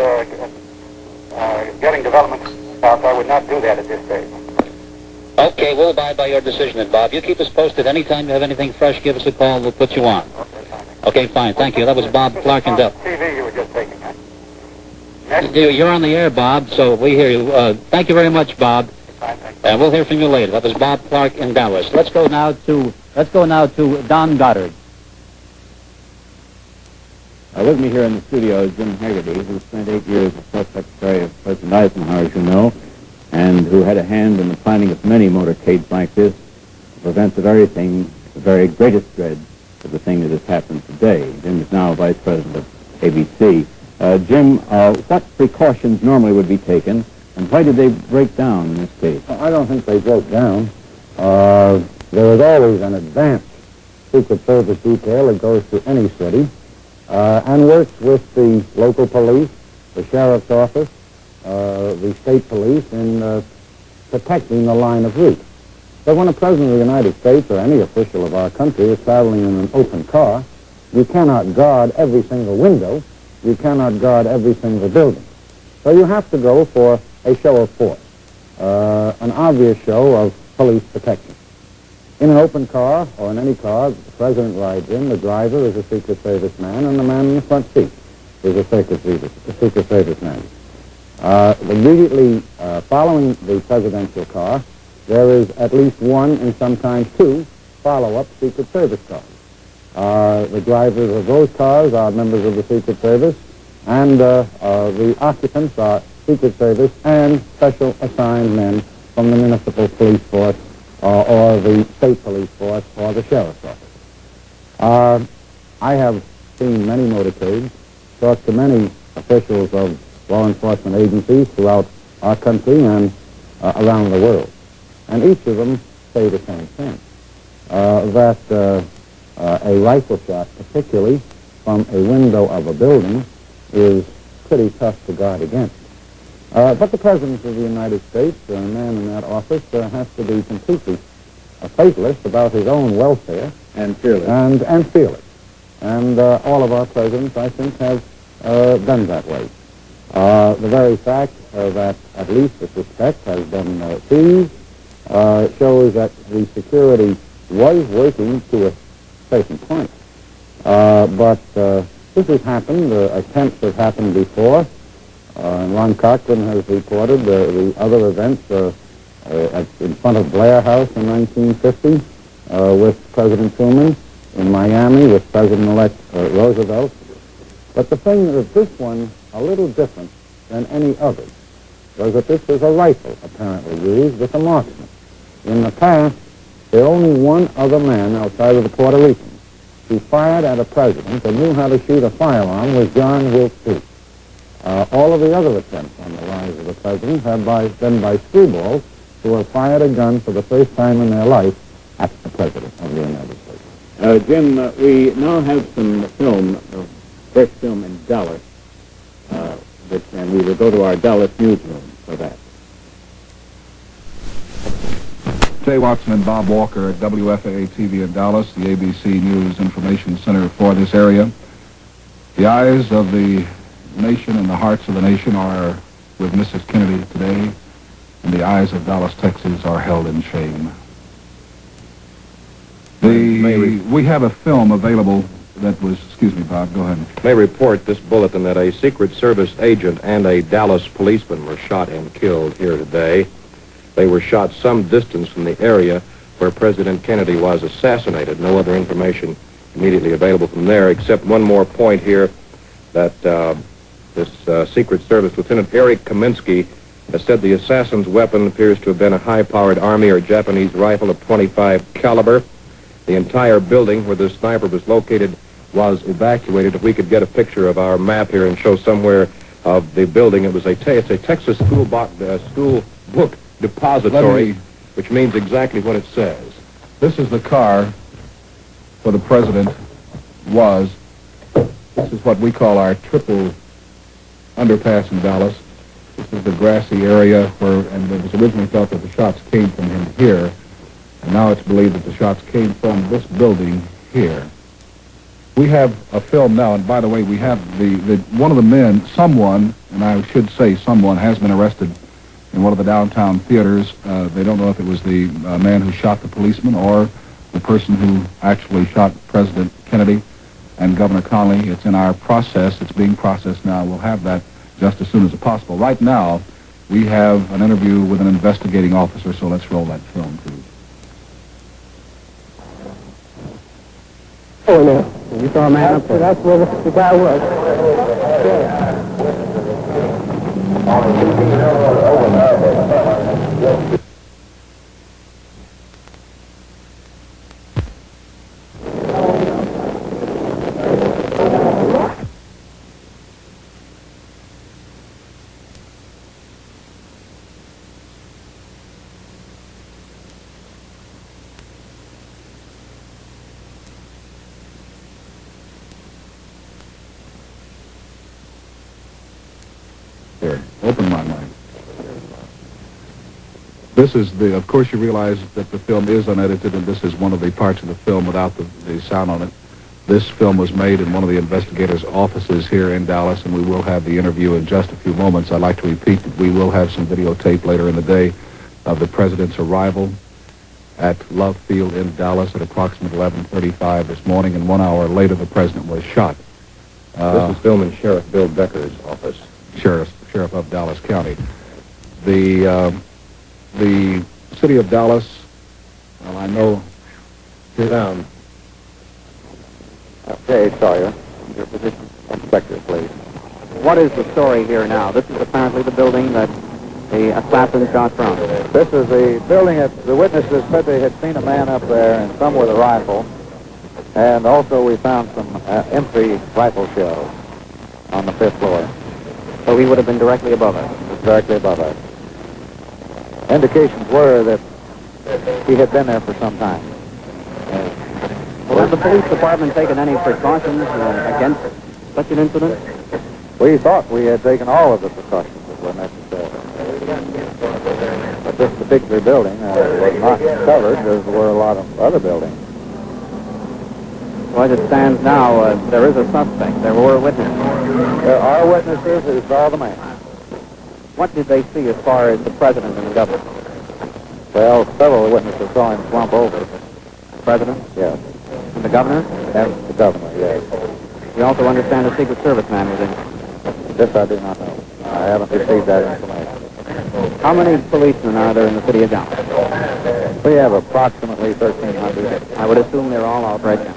getting development out, I would not do that at this stage. Okay, we'll abide by your decision then, Bob. You keep us posted. Anytime you have anything fresh, give us a call. We'll put you on. Okay, fine. Thank you. That was Bob Clark and Duff. TV you were just taking, huh? You're on the air, Bob, so we hear you. Thank you very much, Bob. And we'll hear from you later. That was Bob Clark in Dallas. Let's go now to Don Goddard. With me here in the studio is Jim Haggerty, who spent 8 years as press secretary of President Eisenhower, as you know, and who had a hand in the planning of many motorcades like this to prevent the very greatest dread of the thing that has happened today. Jim is now vice president of ABC. Jim, what precautions normally would be taken, and why did they break down in this case? Well, I don't think they broke down. There is always an advanced Secret Service detail that goes to any city and works with the local police, the sheriff's office, the state police in protecting the line of route. So when a president of the United States or any official of our country is traveling in an open car, you cannot guard every single window. You cannot guard every single building. So you have to go for a show of force, an obvious show of police protection. In an open car, or in any car that the president rides in, the driver is a Secret Service man, and the man in the front seat is a Secret Service man. Immediately following the presidential car, there is at least one and sometimes two follow-up Secret Service cars. The drivers of those cars are members of the Secret Service, and the occupants are Secret Service and special assigned men from the municipal police force or the state police force or the sheriff's office. I have seen many motorcades, talked to many officials of law enforcement agencies throughout our country and around the world, and each of them say the same thing, that a rifle shot, particularly from a window of a building, is pretty tough to guard against. But the President of the United States, a man in that office, has to be completely faithless about his own welfare. And fearless. And fearless. And all of our presidents, I think, have done that way. The very fact that at least the suspect has been seized shows that the security was working to a certain point. But this has happened. Attempts have happened before. And Ron Cochran has reported the other events in front of Blair House in 1950 with President Truman, in Miami with President-elect Roosevelt. But the thing that this one a little different than any other was that this was a rifle apparently used with a marksman. In the past, there was only one other man outside of the Puerto Ricans who fired at a president and knew how to shoot a firearm was John Wilkes Booth. All of the other attempts on the lives of the president have been by screwballs who have fired a gun for the first time in their life at the president of the United States. Jim, we now have some film, fresh film in Dallas, and we will go to our Dallas newsroom for that. Jay Watson and Bob Walker at WFAA-TV in Dallas, the ABC News Information Center for this area. The eyes of the nation and the hearts of the nation are with Mrs. Kennedy today, and the eyes of Dallas, Texas are held in shame. We have a film available that was, excuse me, Bob, go ahead. May report this bulletin that a Secret Service agent and a Dallas policeman were shot and killed here today. They were shot some distance from the area where President Kennedy was assassinated. No other information immediately available from there, except one more point here that this Secret Service Lieutenant Eric Kaminsky has said the assassin's weapon appears to have been a high-powered Army or Japanese rifle of .25 caliber. The entire building where the sniper was located was evacuated. If we could get a picture of our map here and show somewhere of the building, it's a Texas school book depository, which means exactly what it says. This is the car where the president was. This is what we call our triple underpass in Dallas. This is the grassy area where, and it was originally thought that the shots came from him here, and now it's believed that the shots came from this building here. We have a film now, and by the way, we have one of the men, someone, and I should say someone, has been arrested in one of the downtown theaters. They don't know if it was the man who shot the policeman or the person who actually shot President Kennedy and Governor Connally. It's in our process. It's being processed now. We'll have that just as soon as possible. Right now, we have an interview with an investigating officer, so let's roll that film, please. Oh, no. You saw a man up there? That's where the guy was. Here, open my mic. This is the, of course you realize that the film is unedited, and this is one of the parts of the film without the sound on it. This film was made in one of the investigators' offices here in Dallas, and we will have the interview in just a few moments. I'd like to repeat that we will have some videotape later in the day of the president's arrival at Love Field in Dallas at approximately 11:35 this morning, and 1 hour later the president was shot. This is filmed in Sheriff Bill Decker's office. Sheriff of Dallas County. The city of Dallas, well, I know... Sit down. Okay, Sawyer, your position. Inspector, please. What is the story here now? This is apparently the building that the assassin shot from. This is the building that the witnesses said they had seen a man up there, and some with a rifle. And also we found some empty rifle shells on the 5th floor. So he would have been directly above us? Directly above us. Indications were that he had been there for some time. Well, has the police department taken any precautions against such an incident? We thought we had taken all of the precautions that were necessary. But this particular building was not covered as were a lot of other buildings. Well, as it stands now, there is a suspect. There were witnesses. There are witnesses who saw the man. What did they see as far as the president and the governor? Well, several witnesses saw him slump over. The president? Yes. And the governor? And the governor, yes. You also understand a Secret Service man was in? This I do not know. I haven't received that information. How many policemen are there in the city of Dallas? We have approximately 1,300. I would assume they're all out right now.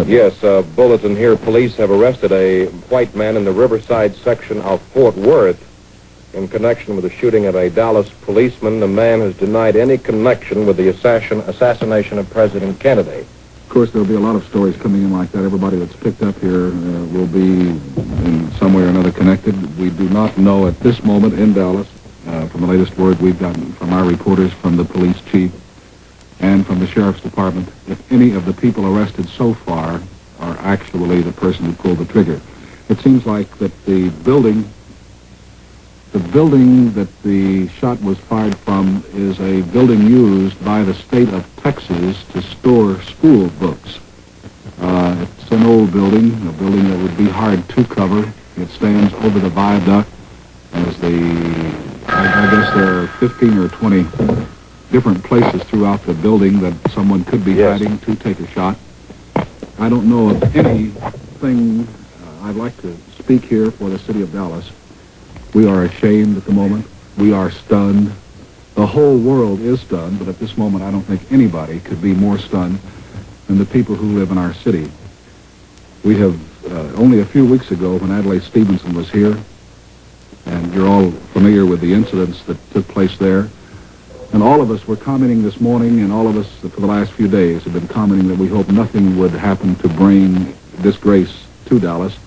Yes, bulletin here. Police have arrested a white man in the Riverside section of Fort Worth in connection with the shooting of a Dallas policeman. The man has denied any connection with the assassination of President Kennedy. Of course, there'll be a lot of stories coming in like that. Everybody that's picked up here will be in some way or another connected. We do not know at this moment in Dallas, from the latest word we've gotten from our reporters, from the police chief, and from the sheriff's department, if any of the people arrested so far are actually the person who pulled the trigger. It seems like that the building that the shot was fired from is a building used by the state of Texas to store school books. It's an old building, a building that would be hard to cover. It stands over the viaduct as I guess there are 15 or 20 different places throughout the building that someone could be hiding to take a shot. I don't know of anything. I'd like to speak here for the city of Dallas. We are ashamed at the moment We are stunned. The whole world is stunned, but at this moment I don't think anybody could be more stunned than the people who live in our city. We have, only a few weeks ago when Adlai Stevenson was here, and you're all familiar with the incidents that took place there, and all of us were commenting this morning, and all of us for the last few days have been commenting that we hope nothing would happen to bring disgrace to Dallas.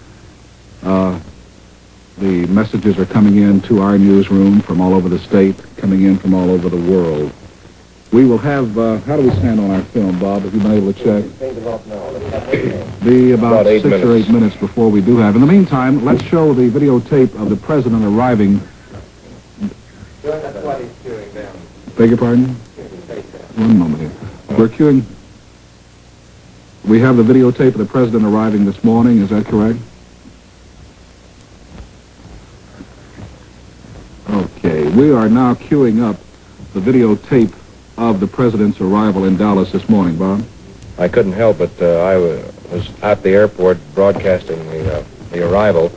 The messages are coming in to our newsroom from all over the state, coming in from all over the world. We will have, how do we stand on our film, Bob? Have you been able to check? Be about 6 or 8 minutes before we do have. In the meantime, let's show the videotape of the president arriving. That's why he's queuing down. Beg your pardon? 1 moment here. We're queuing. We have the videotape of the president arriving this morning, is that correct? Okay, we are now queuing up the videotape of the president's arrival in Dallas this morning, Bob. I couldn't help it. I was at the airport broadcasting the arrival.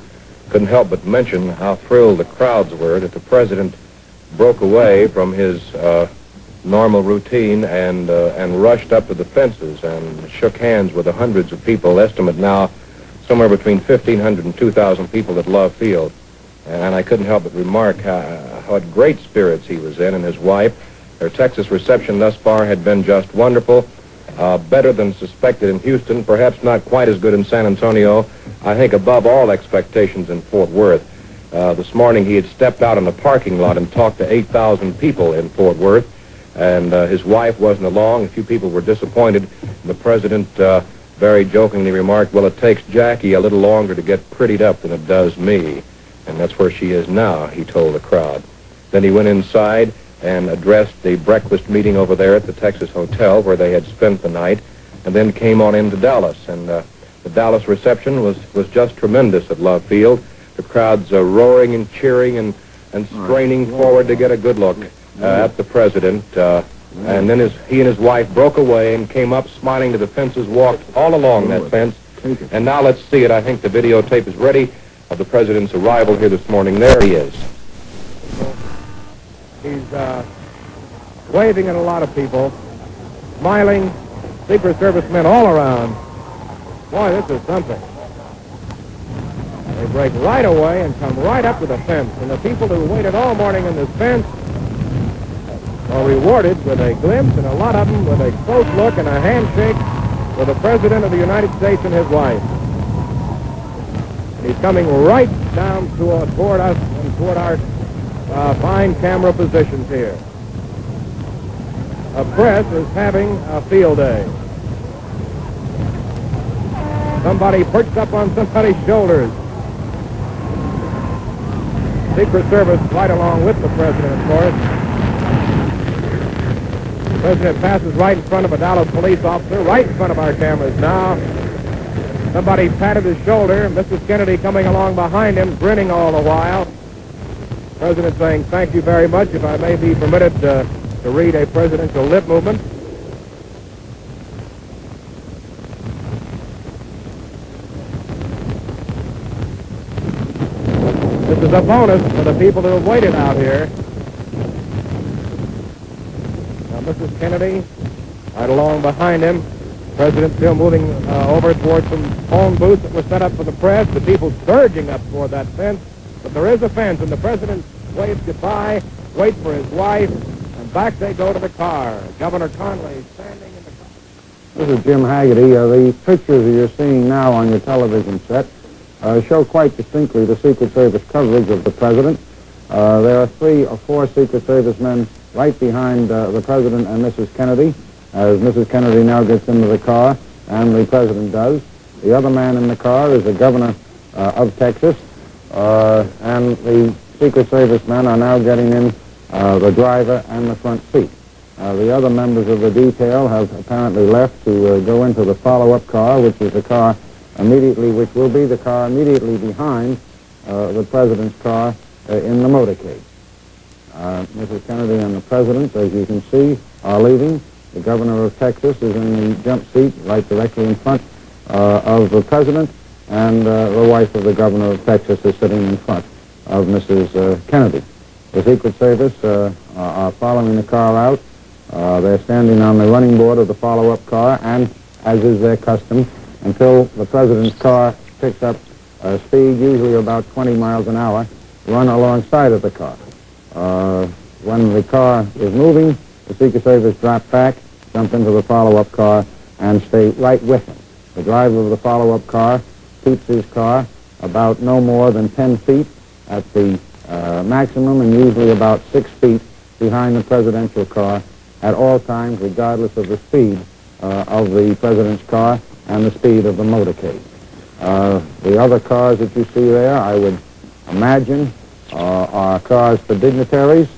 Couldn't help but mention how thrilled the crowds were that the president broke away from his normal routine and rushed up to the fences and shook hands with the hundreds of people, estimate now somewhere between 1,500 and 2,000 people at Love Field. And I couldn't help but remark how great spirits he was in, and his wife. Their Texas reception thus far had been just wonderful, better than suspected in Houston, perhaps not quite as good in San Antonio, I think above all expectations in Fort Worth. This morning he had stepped out in the parking lot and talked to 8,000 people in Fort Worth, and his wife wasn't along. A few people were disappointed. The president very jokingly remarked, well, it takes Jackie a little longer to get prettied up than it does me. And that's where she is now, he told the crowd. Then he went inside and addressed the breakfast meeting over there at the Texas Hotel where they had spent the night, and then came on into Dallas. And the Dallas reception was just tremendous at Love Field. The crowds roaring and cheering and straining forward to get a good look at the president. And then he and his wife broke away and came up smiling to the fences, walked all along that fence. And now let's see it. I think the videotape is ready of the president's arrival here this morning. There he is. He's waving at a lot of people, smiling, Secret Service men all around. Boy, this is something. They break right away and come right up to the fence. And the people who waited all morning in this fence are rewarded with a glimpse, and a lot of them with a close look and a handshake with the President of the United States and his wife. And he's coming right down toward us and toward our fine camera positions here. The press is having a field day. Somebody perched up on somebody's shoulders. Secret Service right along with the president, of course. The president passes right in front of a Dallas police officer, right in front of our cameras now. Somebody patted his shoulder, and Mrs. Kennedy coming along behind him, grinning all the while. The president saying, thank you very much, if I may be permitted to read a presidential lip movement. This is a bonus for the people who have waited out here. Now, Mrs. Kennedy, right along behind him. The president still moving over towards some phone booths that were set up for the press. The people surging up toward that fence. But there is a fence, and the president waves goodbye, waits for his wife, and back they go to the car. Governor Conley standing in the car. This is Jim Haggerty. The pictures that you're seeing now on your television set show quite distinctly the Secret Service coverage of the president. There are 3 or 4 Secret Service men right behind the president and Mrs. Kennedy, as Mrs. Kennedy now gets into the car, and the president does. The other man in the car is the governor of Texas, and the Secret Service men are now getting in the driver and the front seat. The other members of the detail have apparently left to go into the follow-up car, which is the car which will be the car immediately behind the president's car in the motorcade. Mrs. Kennedy and the president, as you can see, are leaving. The governor of Texas is in the jump seat right directly in front of the president, and the wife of the governor of Texas is sitting in front of Mrs. Kennedy. The Secret Service are following the car out. They're standing on the running board of the follow-up car, and, as is their custom, until the president's car picks up speed, usually about 20 miles an hour, run alongside of the car. When the car is moving, the Secret Service drop back, jump into the follow-up car, and stay right with him. The driver of the follow-up car keeps his car about no more than 10 feet at the maximum, and usually about 6 feet behind the presidential car at all times, regardless of the speed of the president's car and the speed of the motorcade. The other cars that you see there, I would imagine, are cars for dignitaries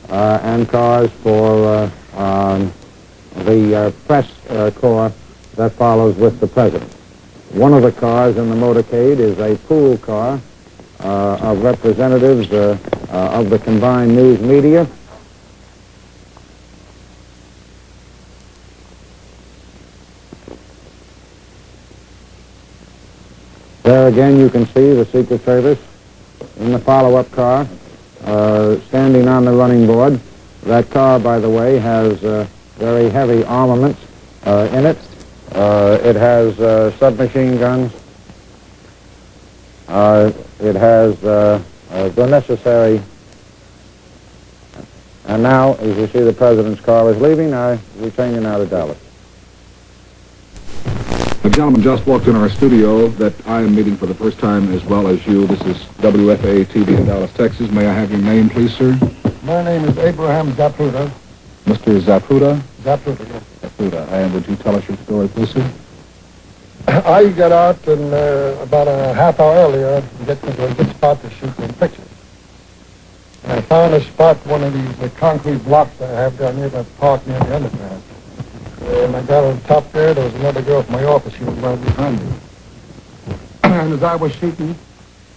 and cars for the press corps that follows with the president. One of the cars in the motorcade is a pool car of representatives of the combined news media. There again you can see the Secret Service in the follow-up car standing on the running board. That car, by the way, has very heavy armaments in it. It has submachine guns. It has the necessary. And now, as you see, the president's car is leaving. We're changing out of Dallas. A gentleman just walked in our studio that I am meeting for the first time, as well as you. This is WFAA-TV in Dallas, Texas. May I have your name, please, sir? My name is Abraham Zapruder. Mr. Zapruder? Zapruder, yes. Zapruder. And would you tell us your story, please, sir? I got out and about a half hour earlier to get into a good spot to shoot some pictures. And I found a spot, one of these concrete blocks that I have down near the park near the underground. And I got on top there was another girl from my office. She was right behind me. And as I was shooting,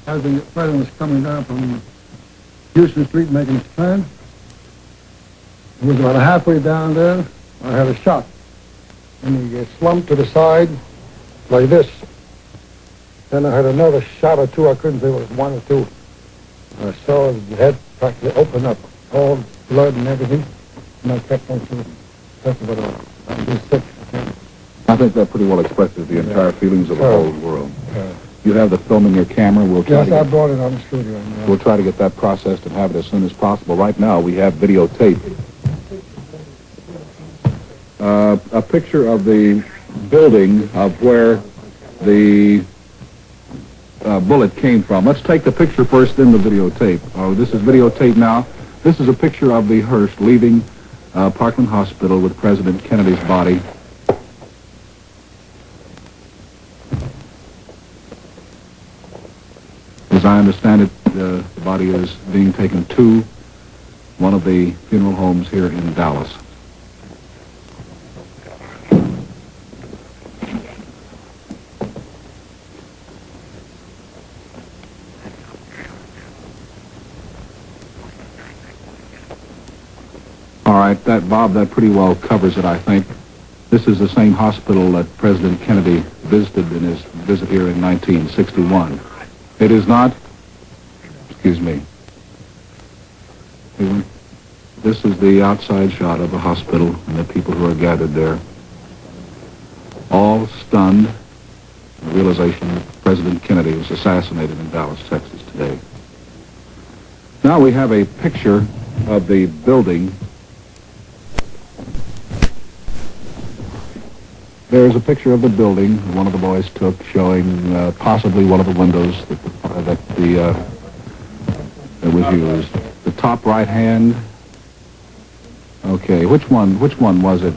as the president was coming down from Houston Street making his turn, it was about halfway down there, I had a shot. And he slumped to the side like this. Then I had another shot or two. I couldn't say it was one or two. I saw his head practically open up, all blood and everything. And I kept on shooting. That's about all. I think that pretty well expresses the entire feelings of the whole world. You have the film in your camera. We'll try I brought it on the studio. We'll try to get that processed and have it as soon as possible. Right now, we have videotape. A picture of the building of where the bullet came from. Let's take the picture first, then the videotape. Oh, this is videotape now. This is a picture of the hearse leaving Parkland Hospital with President Kennedy's body. As I understand it, the body is being taken to one of the funeral homes here in Dallas. All right, that pretty well covers it, I think. This is the same hospital that President Kennedy visited in his visit here in 1961. It is not, excuse me. This is the outside shot of the hospital and the people who are gathered there. All stunned in the realization that President Kennedy was assassinated in Dallas, Texas today. Now we have a picture of the building. There's a picture of the building one of the boys took showing possibly one of the windows that was used. The top right hand. Okay, which one was it?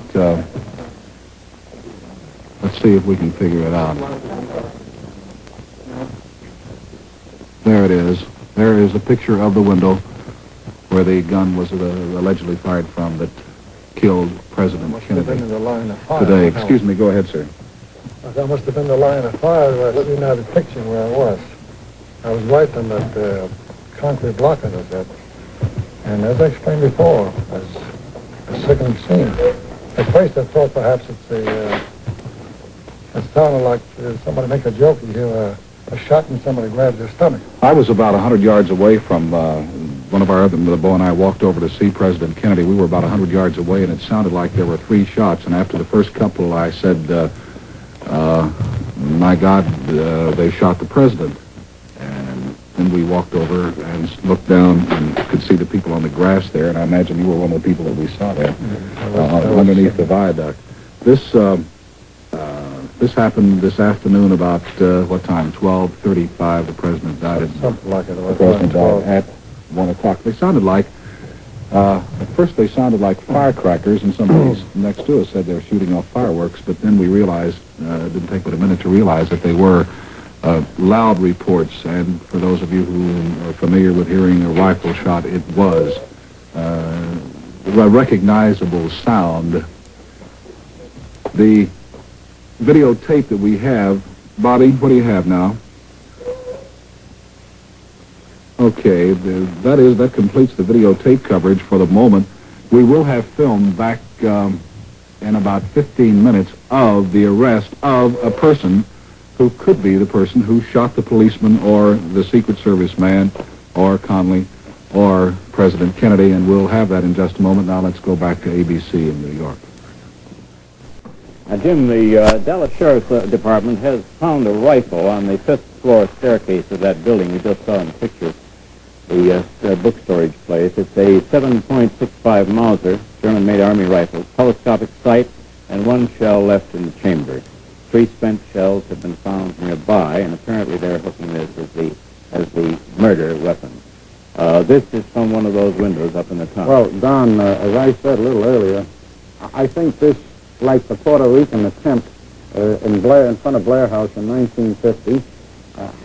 Let's see if we can figure it out. There it is. There is a picture of the window where the gun was allegedly fired from that killed President Kennedy today. Excuse me, go ahead, sir. That must have been the line of fire that let me know the picture where I was. I was right on that concrete block that I was at. And as I explained before, it's a sickening scene. At first I thought perhaps it sounded like somebody make a joke. You hear a shot and somebody grabs their stomach. I was about 100 yards away from one of our other, the boy and I walked over to see President Kennedy. We were about 100 yards away, and it sounded like there were 3 shots. And after the first couple, I said, my God, they shot the president. And then we walked over and looked down and could see the people on the grass there, and I imagine you were one of the people that we saw there underneath the viaduct. This happened this afternoon about, what time? 12:35. The president died. Something like it. The president died at 1 o'clock. They sounded like, at first they sounded like firecrackers, and somebody next to us said they were shooting off fireworks, but then we realized, it didn't take but a minute to realize that they were loud reports, and for those of you who are familiar with hearing a rifle shot, it was a recognizable sound. The videotape that we have, Bobby, what do you have now? Okay, that completes the videotape coverage for the moment. We will have film back in about 15 minutes of the arrest of a person who could be the person who shot the policeman or the Secret Service man or Connally or President Kennedy, and we'll have that in just a moment. Now let's go back to ABC in New York. Jim, the Dallas Sheriff's Department has found a rifle on the 5th floor staircase of that building you just saw in the picture, the book storage place. It's a 7.65 Mauser, German-made Army rifle, telescopic sight, and 1 shell left in the chamber. 3 spent shells have been found nearby, and apparently they're hooking this as the murder weapon. This is from one of those windows up in the top. Well, Don, as I said a little earlier, I think this, like the Puerto Rican attempt in front of Blair House in 1950,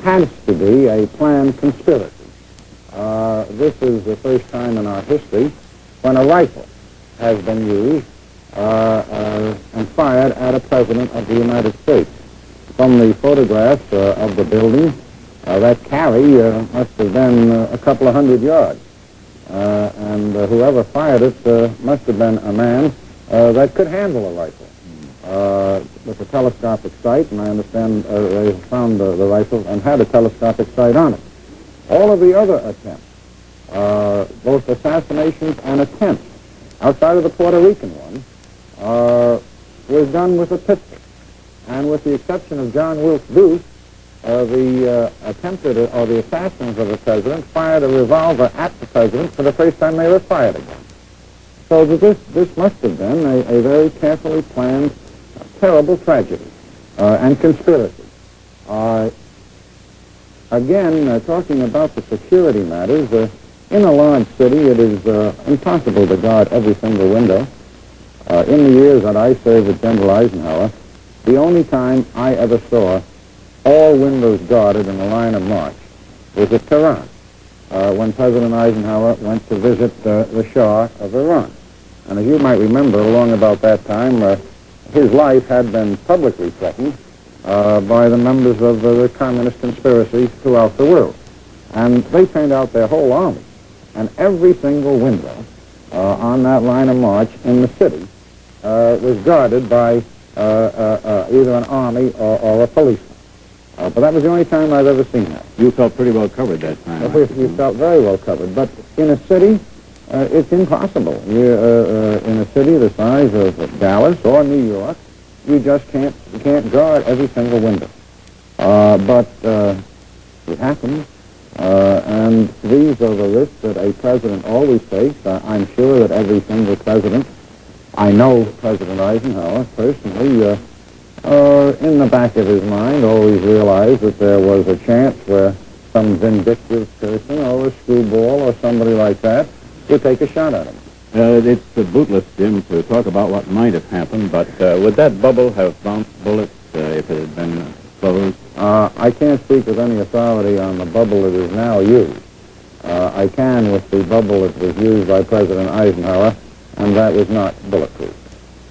has to be a planned conspiracy. This is the first time in our history when a rifle has been used and fired at a president of the United States. From the photographs of the building, that carry must have been a couple of 100 yards. And whoever fired it must have been a man that could handle a rifle with a telescopic sight, and I understand they found the rifle and had a telescopic sight on it. All of the other attempts, both assassinations and attempts, outside of the Puerto Rican one, was done with a pistol. And with the exception of John Wilkes Booth, the attempted or the assassins of the president fired a revolver at the president for the first time they ever fired again. So this must have been a very carefully planned, terrible tragedy and conspiracy. Again, talking about the security matters, in a large city it is impossible to guard every single window. In the years that I served with General Eisenhower, the only time I ever saw all windows guarded in a line of march was at Tehran, when President Eisenhower went to visit the Shah of Iran. And as you might remember, along about that time, his life had been publicly threatened by the members of the communist conspiracy throughout the world. And they turned out their whole army, and every single window on that line of march in the city was guarded by either an army or a policeman. But that was the only time I've ever seen that. You felt pretty well covered that time. We felt very well covered. But in a city, it's impossible. In a city the size of Dallas or New York, you just can't guard every single window. But it happens. And these are the risks that a president always takes. I'm sure that every single president, I know President Eisenhower personally, in the back of his mind always realized that there was a chance where some vindictive person or a screwball or somebody like that would take a shot at him. It's bootless, Jim, to talk about what might have happened, but would that bubble have bounced bullets if it had been closed? I can't speak with any authority on the bubble that is now used. I can with the bubble that was used by President Eisenhower, and that was not bulletproof.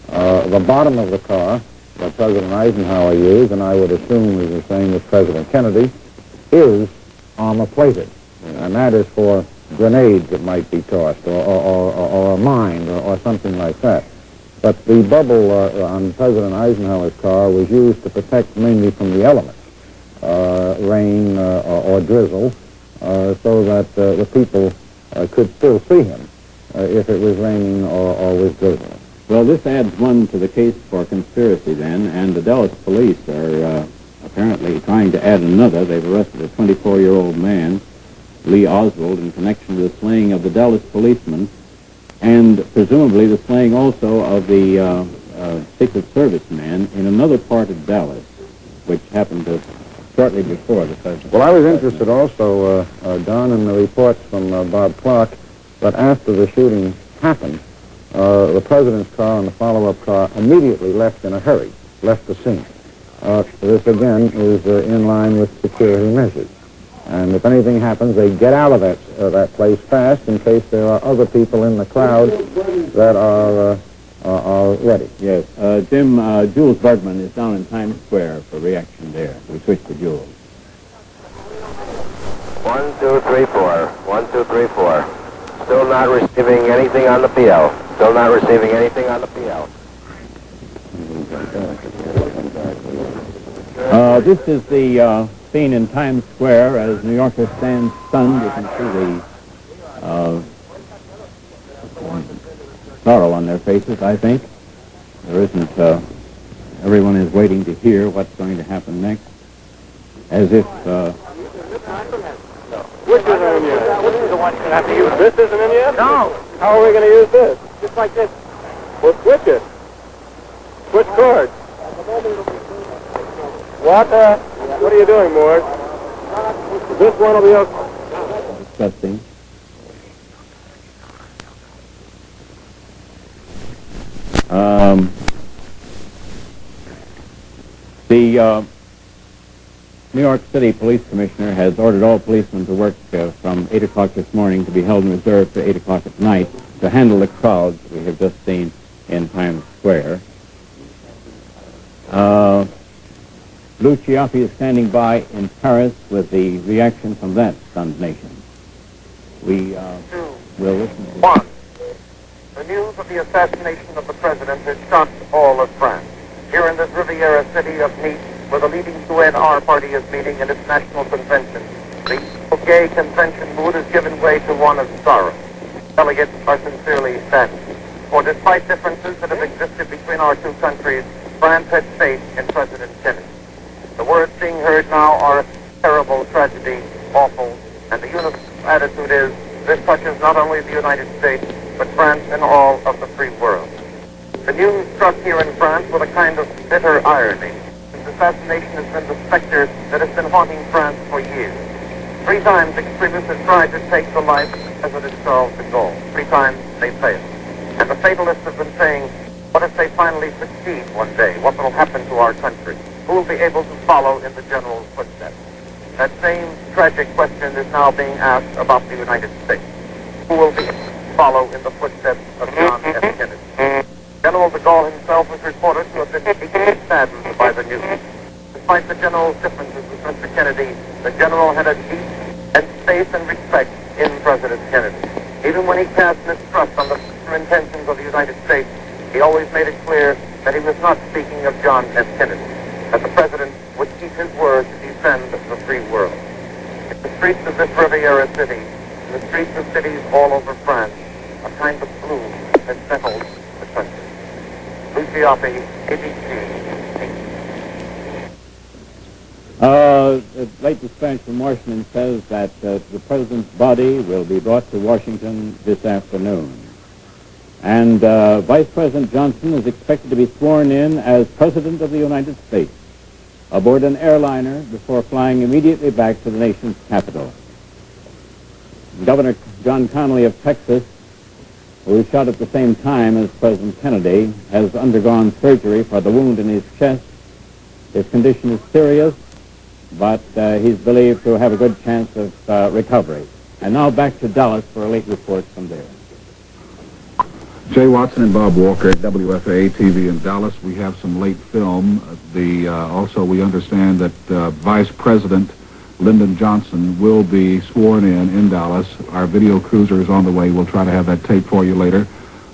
The bottom of the car that President Eisenhower used, and I would assume is the same as President Kennedy, is armor-plated. And that is for grenades that might be tossed, or a mine, or something like that. But the bubble on President Eisenhower's car was used to protect mainly from the elements, rain or drizzle, so that the people could still see him if it was raining or was drizzling. Well, this adds one to the case for conspiracy then, and the Dallas police are apparently trying to add another. They've arrested a 24-year-old man, Lee Oswald, in connection with the slaying of the Dallas policeman, and presumably the slaying also of the Secret Service man in another part of Dallas, which happened shortly before the president. Well, I was interested also, Don, in the reports from Bob Clark that after the shooting happened, the president's car and the follow-up car immediately left in a hurry, left the scene. This, again, is in line with security measures. And if anything happens, they get out of that place fast in case there are other people in the crowd that are ready. Yes. Jim, Jules Bergman is down in Times Square for reaction there. We switch to Jules. 1, 2, 3, 4. 1, 2, 3, 4. Still not receiving anything on the PL. Still not receiving anything on the PL. This is the scene in Times Square as New Yorkers stand stunned. You can see the sorrow on their faces, I think. There isn't, everyone is waiting to hear what's going to happen next, as if... Which isn't in yet? Which is the one you're going to have to use? This isn't in yet? No. How are we going to use this? Just like this. Well, switch it. Switch cords. What are you doing, Morse? This one will be okay. Disgusting. The New York City Police Commissioner has ordered all policemen to work from 8 o'clock this morning to be held in reserve to 8 o'clock at night to handle the crowds we have just seen in Times Square. Lou Ciaffi is standing by in Paris with the reaction from that stunned nation. We will listen to... 1. The news of the assassination of the president has shocked all of France. Here in this Riviera city of Nice, where the leading UNR party is meeting in its national convention, the gay convention mood has given way to one of sorrow. Delegates are sincerely saddened. For despite differences that have existed between our two countries, France had faith in President Kennedy. The words being heard now are terrible tragedy, awful, and the universal attitude is this touches not only the United States, but France and all of the free world. The news struck here in France with a kind of bitter irony. This assassination has been the specter that has been haunting France for years. 3 times extremists have tried to take the life of President Charles de Gaulle. 3 times they failed. And the fatalists have been saying, what if they finally succeed one day? What will happen to our country? Who will be able to follow in the general's footsteps? That same tragic question is now being asked about the United States. Who will be able to follow in the footsteps of John F. Kennedy? General de Gaulle himself was reported to have been deeply saddened by the news. Despite the general's differences with Mr. Kennedy, the general had a deep and faith and respect in President Kennedy. Even when he cast mistrust on the future intentions of the United States, he always made it clear that he was not speaking of John F. Kennedy, that the president would keep his word to defend the free world. In the streets of this Riviera city, in the streets of cities all over France, a kind of gloom has settled the country. Lou Ciaffi, ABC. The late dispatch from Washington says that the president's body will be brought to Washington this afternoon. And Vice President Johnson is expected to be sworn in as President of the United States aboard an airliner before flying immediately back to the nation's capital. Governor John Connally of Texas, who was shot at the same time as President Kennedy, has undergone surgery for the wound in his chest. His condition is serious, but he's believed to have a good chance of recovery. And now back to Dallas for a late report from there. Jay Watson and Bob Walker at WFAA-TV in Dallas. We have some late film. Also, we understand that Vice President Lyndon Johnson will be sworn in Dallas. Our video cruiser is on the way. We'll try to have that tape for you later,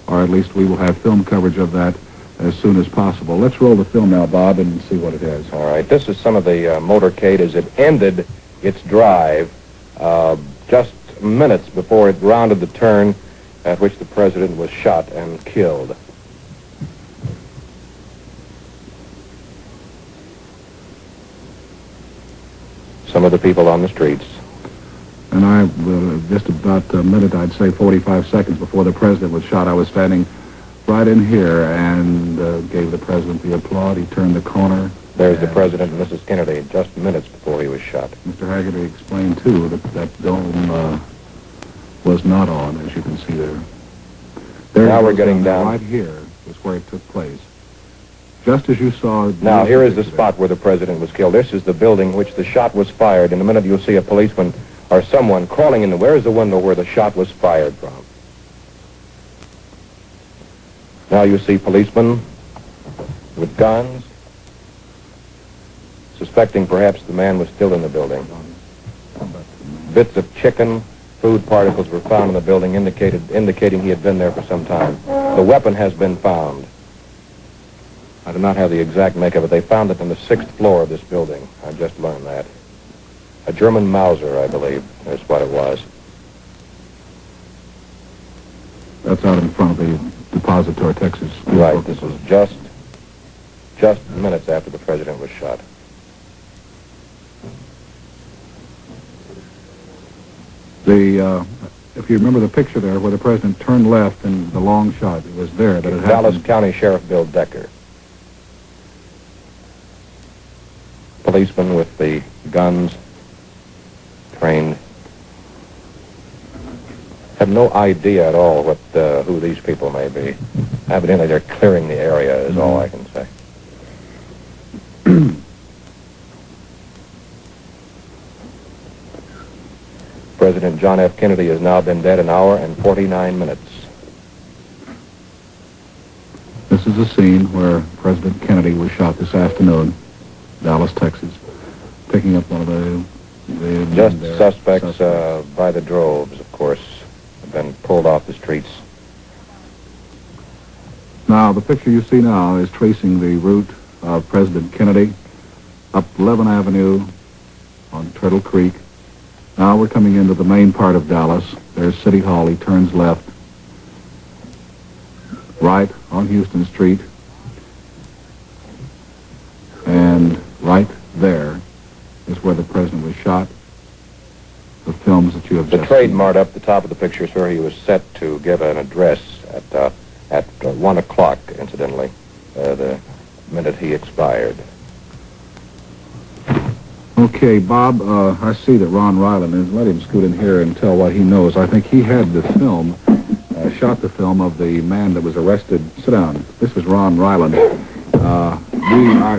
or at least we will have film coverage of that as soon as possible. Let's roll the film now, Bob, and see what it is. All right. This is some of the motorcade as it ended its drive just minutes before it rounded the turn at which the president was shot and killed. Some of the people on the streets. And I, just about a minute, I'd say 45 seconds before the president was shot, I was standing right in here and gave the president the applaud. He turned the corner. There's the president and Mrs. Kennedy just minutes before he was shot. Mr. Haggerty explained, too, that that dome was not on, as you can see there. Now we're getting down. Right here is where it took place. Just as you saw... Now, here is the spot where the president was killed. This is the building which the shot was fired. In a minute, you'll see a policeman or someone crawling in. Where is the window where the shot was fired from? Now you see policemen with guns, suspecting perhaps the man was still in the building. Bits of chicken, food particles were found in the building indicating he had been there for some time. The weapon has been found. I do not have the exact make of it. They found it on the 6th floor of this building. I just learned that. A German Mauser, I believe, is what it was. That's out in front of the Depository, Texas. Right. This was just minutes after the president was shot. If you remember the picture there where the president turned left in the long shot, it was there that it happened. Dallas County Sheriff Bill Decker. Policemen with the guns, trained. Have no idea at all what who these people may be. Evidently, they're clearing the area, is all I can say. President John F. Kennedy has now been dead an hour and 49 minutes. This is the scene where President Kennedy was shot this afternoon, Dallas, Texas, picking up one of the just suspects by the droves, of course, have been pulled off the streets. Now, the picture you see now is tracing the route of President Kennedy up 11th Avenue on Turtle Creek. Now we're coming into the main part of Dallas. There's City Hall. He turns left, right on Houston Street, and right there is where the president was shot. The films that you have just seen. The trademark up the top of the picture is where he was set to give an address at 1 o'clock, incidentally, the minute he expired. Okay, Bob, I see that Ron Ryland is. Let him scoot in here and tell what he knows. I think he had the film, shot the film of the man that was arrested. Sit down. This was Ron Ryland.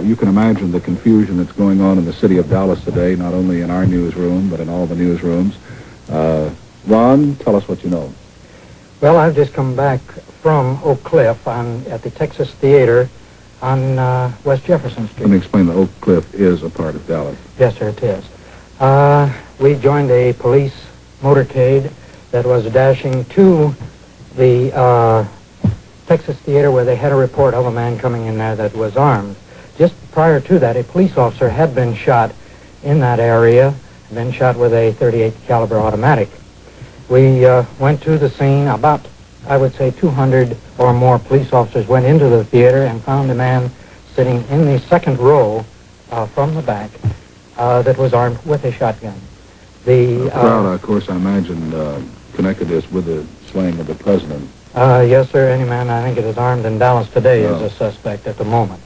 You can imagine the confusion that's going on in the city of Dallas today, not only in our newsroom, but in all the newsrooms. Ron, tell us what you know. Well, I've just come back from Oak Cliff at the Texas Theater on West Jefferson Street. Let me explain that Oak Cliff is a part of Dallas. Yes, sir, it is. We joined a police motorcade that was dashing to the Texas Theater where they had a report of a man coming in there that was armed. Just prior to that, a police officer had been shot in that area, been shot with a .38 caliber automatic. We went to the scene. About, I would say, 200 or more police officers went into the theater and found a man sitting in the second row from the back that was armed with a shotgun. The crowd, of course, I imagine, connected this with the slaying of the president. Yes, sir. Any man I think it is armed in Dallas today is a suspect at the moment.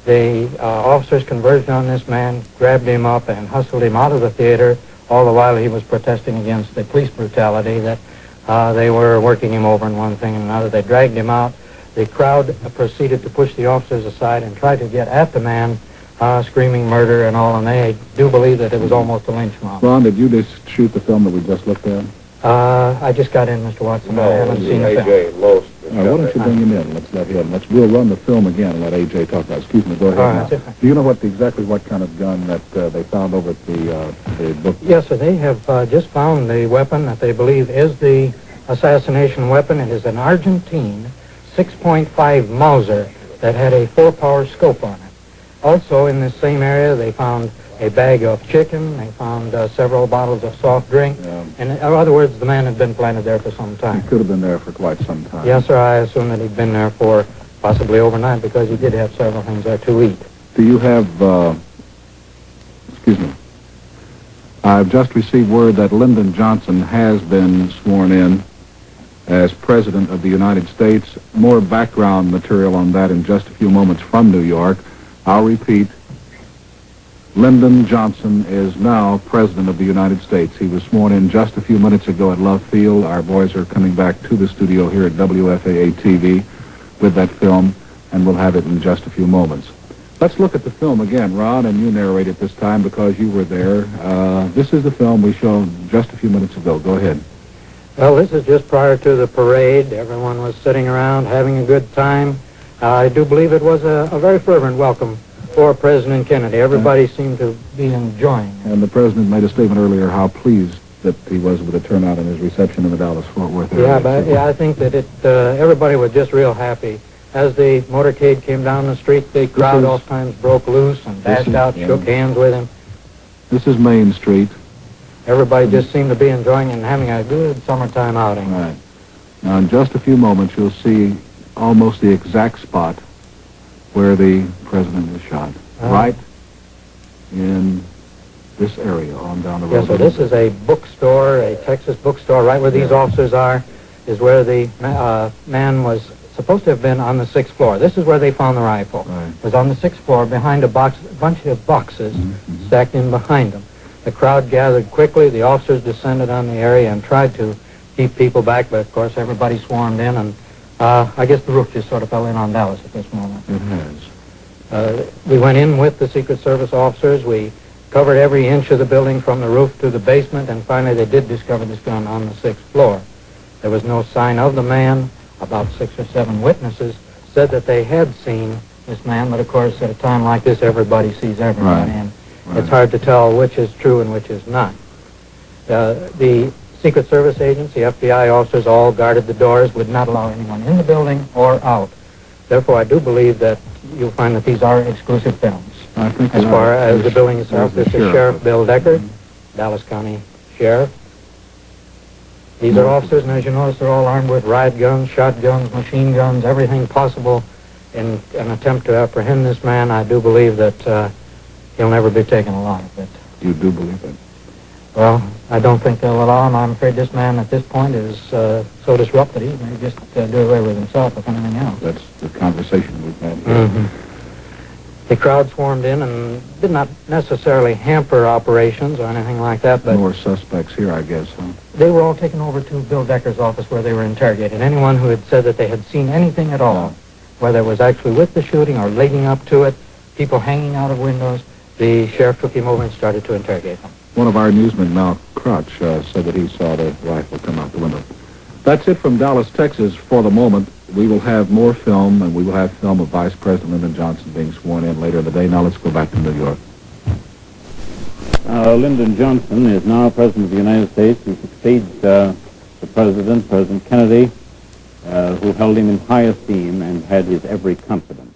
The officers converged on this man, grabbed him up, and hustled him out of the theater, all the while he was protesting against the police brutality that they were working him over in one thing and another. They dragged him out. The crowd proceeded to push the officers aside and try to get at the man, screaming murder and all, and they do believe that it was almost a lynch mob. Ron, did you just shoot the film that we just looked at? I just got in, Mr. Watson. I haven't seen the film. Why don't you bring him in? Let's let him. We'll run the film again and let A.J. talk about it. Excuse me, go ahead now. Do you know exactly what kind of gun that they found over at the book? Yes, sir. They have just found the weapon that they believe is the assassination weapon. It is an Argentine 6.5 Mauser that had a 4-power scope on it. Also, in this same area, they found a bag of chicken. They found several bottles of soft drink. In other words, the man had been planted there for some time. He could have been there for quite some time. Yes, sir. I assume that he'd been there for possibly overnight because he did have several things there to eat. Do you have, excuse me, I've just received word that Lyndon Johnson has been sworn in as President of the United States. More background material on that in just a few moments from New York. I'll repeat, Lyndon Johnson is now President of the United States. He was sworn in just a few minutes ago at Love Field. Our boys are coming back to the studio here at WFAA-TV with that film, and we'll have it in just a few moments. Let's look at the film again, Ron, and you narrate it this time because you were there. This is the film we showed just a few minutes ago. Go ahead. Well, this is just prior to the parade. Everyone was sitting around having a good time. I do believe it was a very fervent welcome for President Kennedy. Everybody seemed to be enjoying it. And the President made a statement earlier how pleased that he was with the turnout in his reception in the Dallas-Fort Worth area. Yeah, I think that everybody was just real happy. As the motorcade came down the street, the crowd all times broke loose and dashed out, shook hands with him. This is Main Street. Everybody just seemed to be enjoying and having a good summertime outing. Right. Now, in just a few moments, you'll see almost the exact spot where the president was shot. Right in this area on down the road. Yes, so this is a bookstore, a Texas bookstore, right where these officers are, is where the man was supposed to have been on the 6th floor. This is where they found the rifle. Right. It was on the 6th floor behind a bunch of boxes stacked in behind them. The crowd gathered quickly. The officers descended on the area and tried to keep people back, but of course everybody swarmed in, and I guess the roof just sort of fell in on Dallas at this moment. It has. We went in with the Secret Service officers. We covered every inch of the building from the roof to the basement, and finally they did discover this gun on the 6th floor. There was no sign of the man. About 6 or 7 witnesses said that they had seen this man, but of course at a time like this everybody sees everybody, and it's hard to tell which is true and which is not. The Secret Service agents, the FBI officers all guarded the doors, would not allow anyone in the building or out. Therefore, I do believe that you'll find that these are exclusive films. I think as far as the building itself, this is Sheriff Bill Decker, Dallas County Sheriff. These are officers, and as you notice, they're all armed with riot guns, shotguns, machine guns, everything possible in an attempt to apprehend this man. I do believe that he'll never be taken alive. But you do believe it? Well, I don't think they'll allow him. I'm afraid this man at this point is so disrupted he may just do away with himself, if anything else. That's the conversation we've had here. The crowd swarmed in and did not necessarily hamper operations or anything like that, but more suspects here, I guess, huh? They were all taken over to Bill Decker's office where they were interrogated. Anyone who had said that they had seen anything at all, whether it was actually with the shooting or leading up to it, people hanging out of windows, the sheriff took him over and started to interrogate them. One of our newsmen, Mal Crutch, said that he saw the rifle come out the window. That's it from Dallas, Texas for the moment. We will have more film, and we will have film of Vice President Lyndon Johnson being sworn in later in the day. Now let's go back to New York. Lyndon Johnson is now President of the United States. He succeeds the President Kennedy, who held him in high esteem and had his every confidence.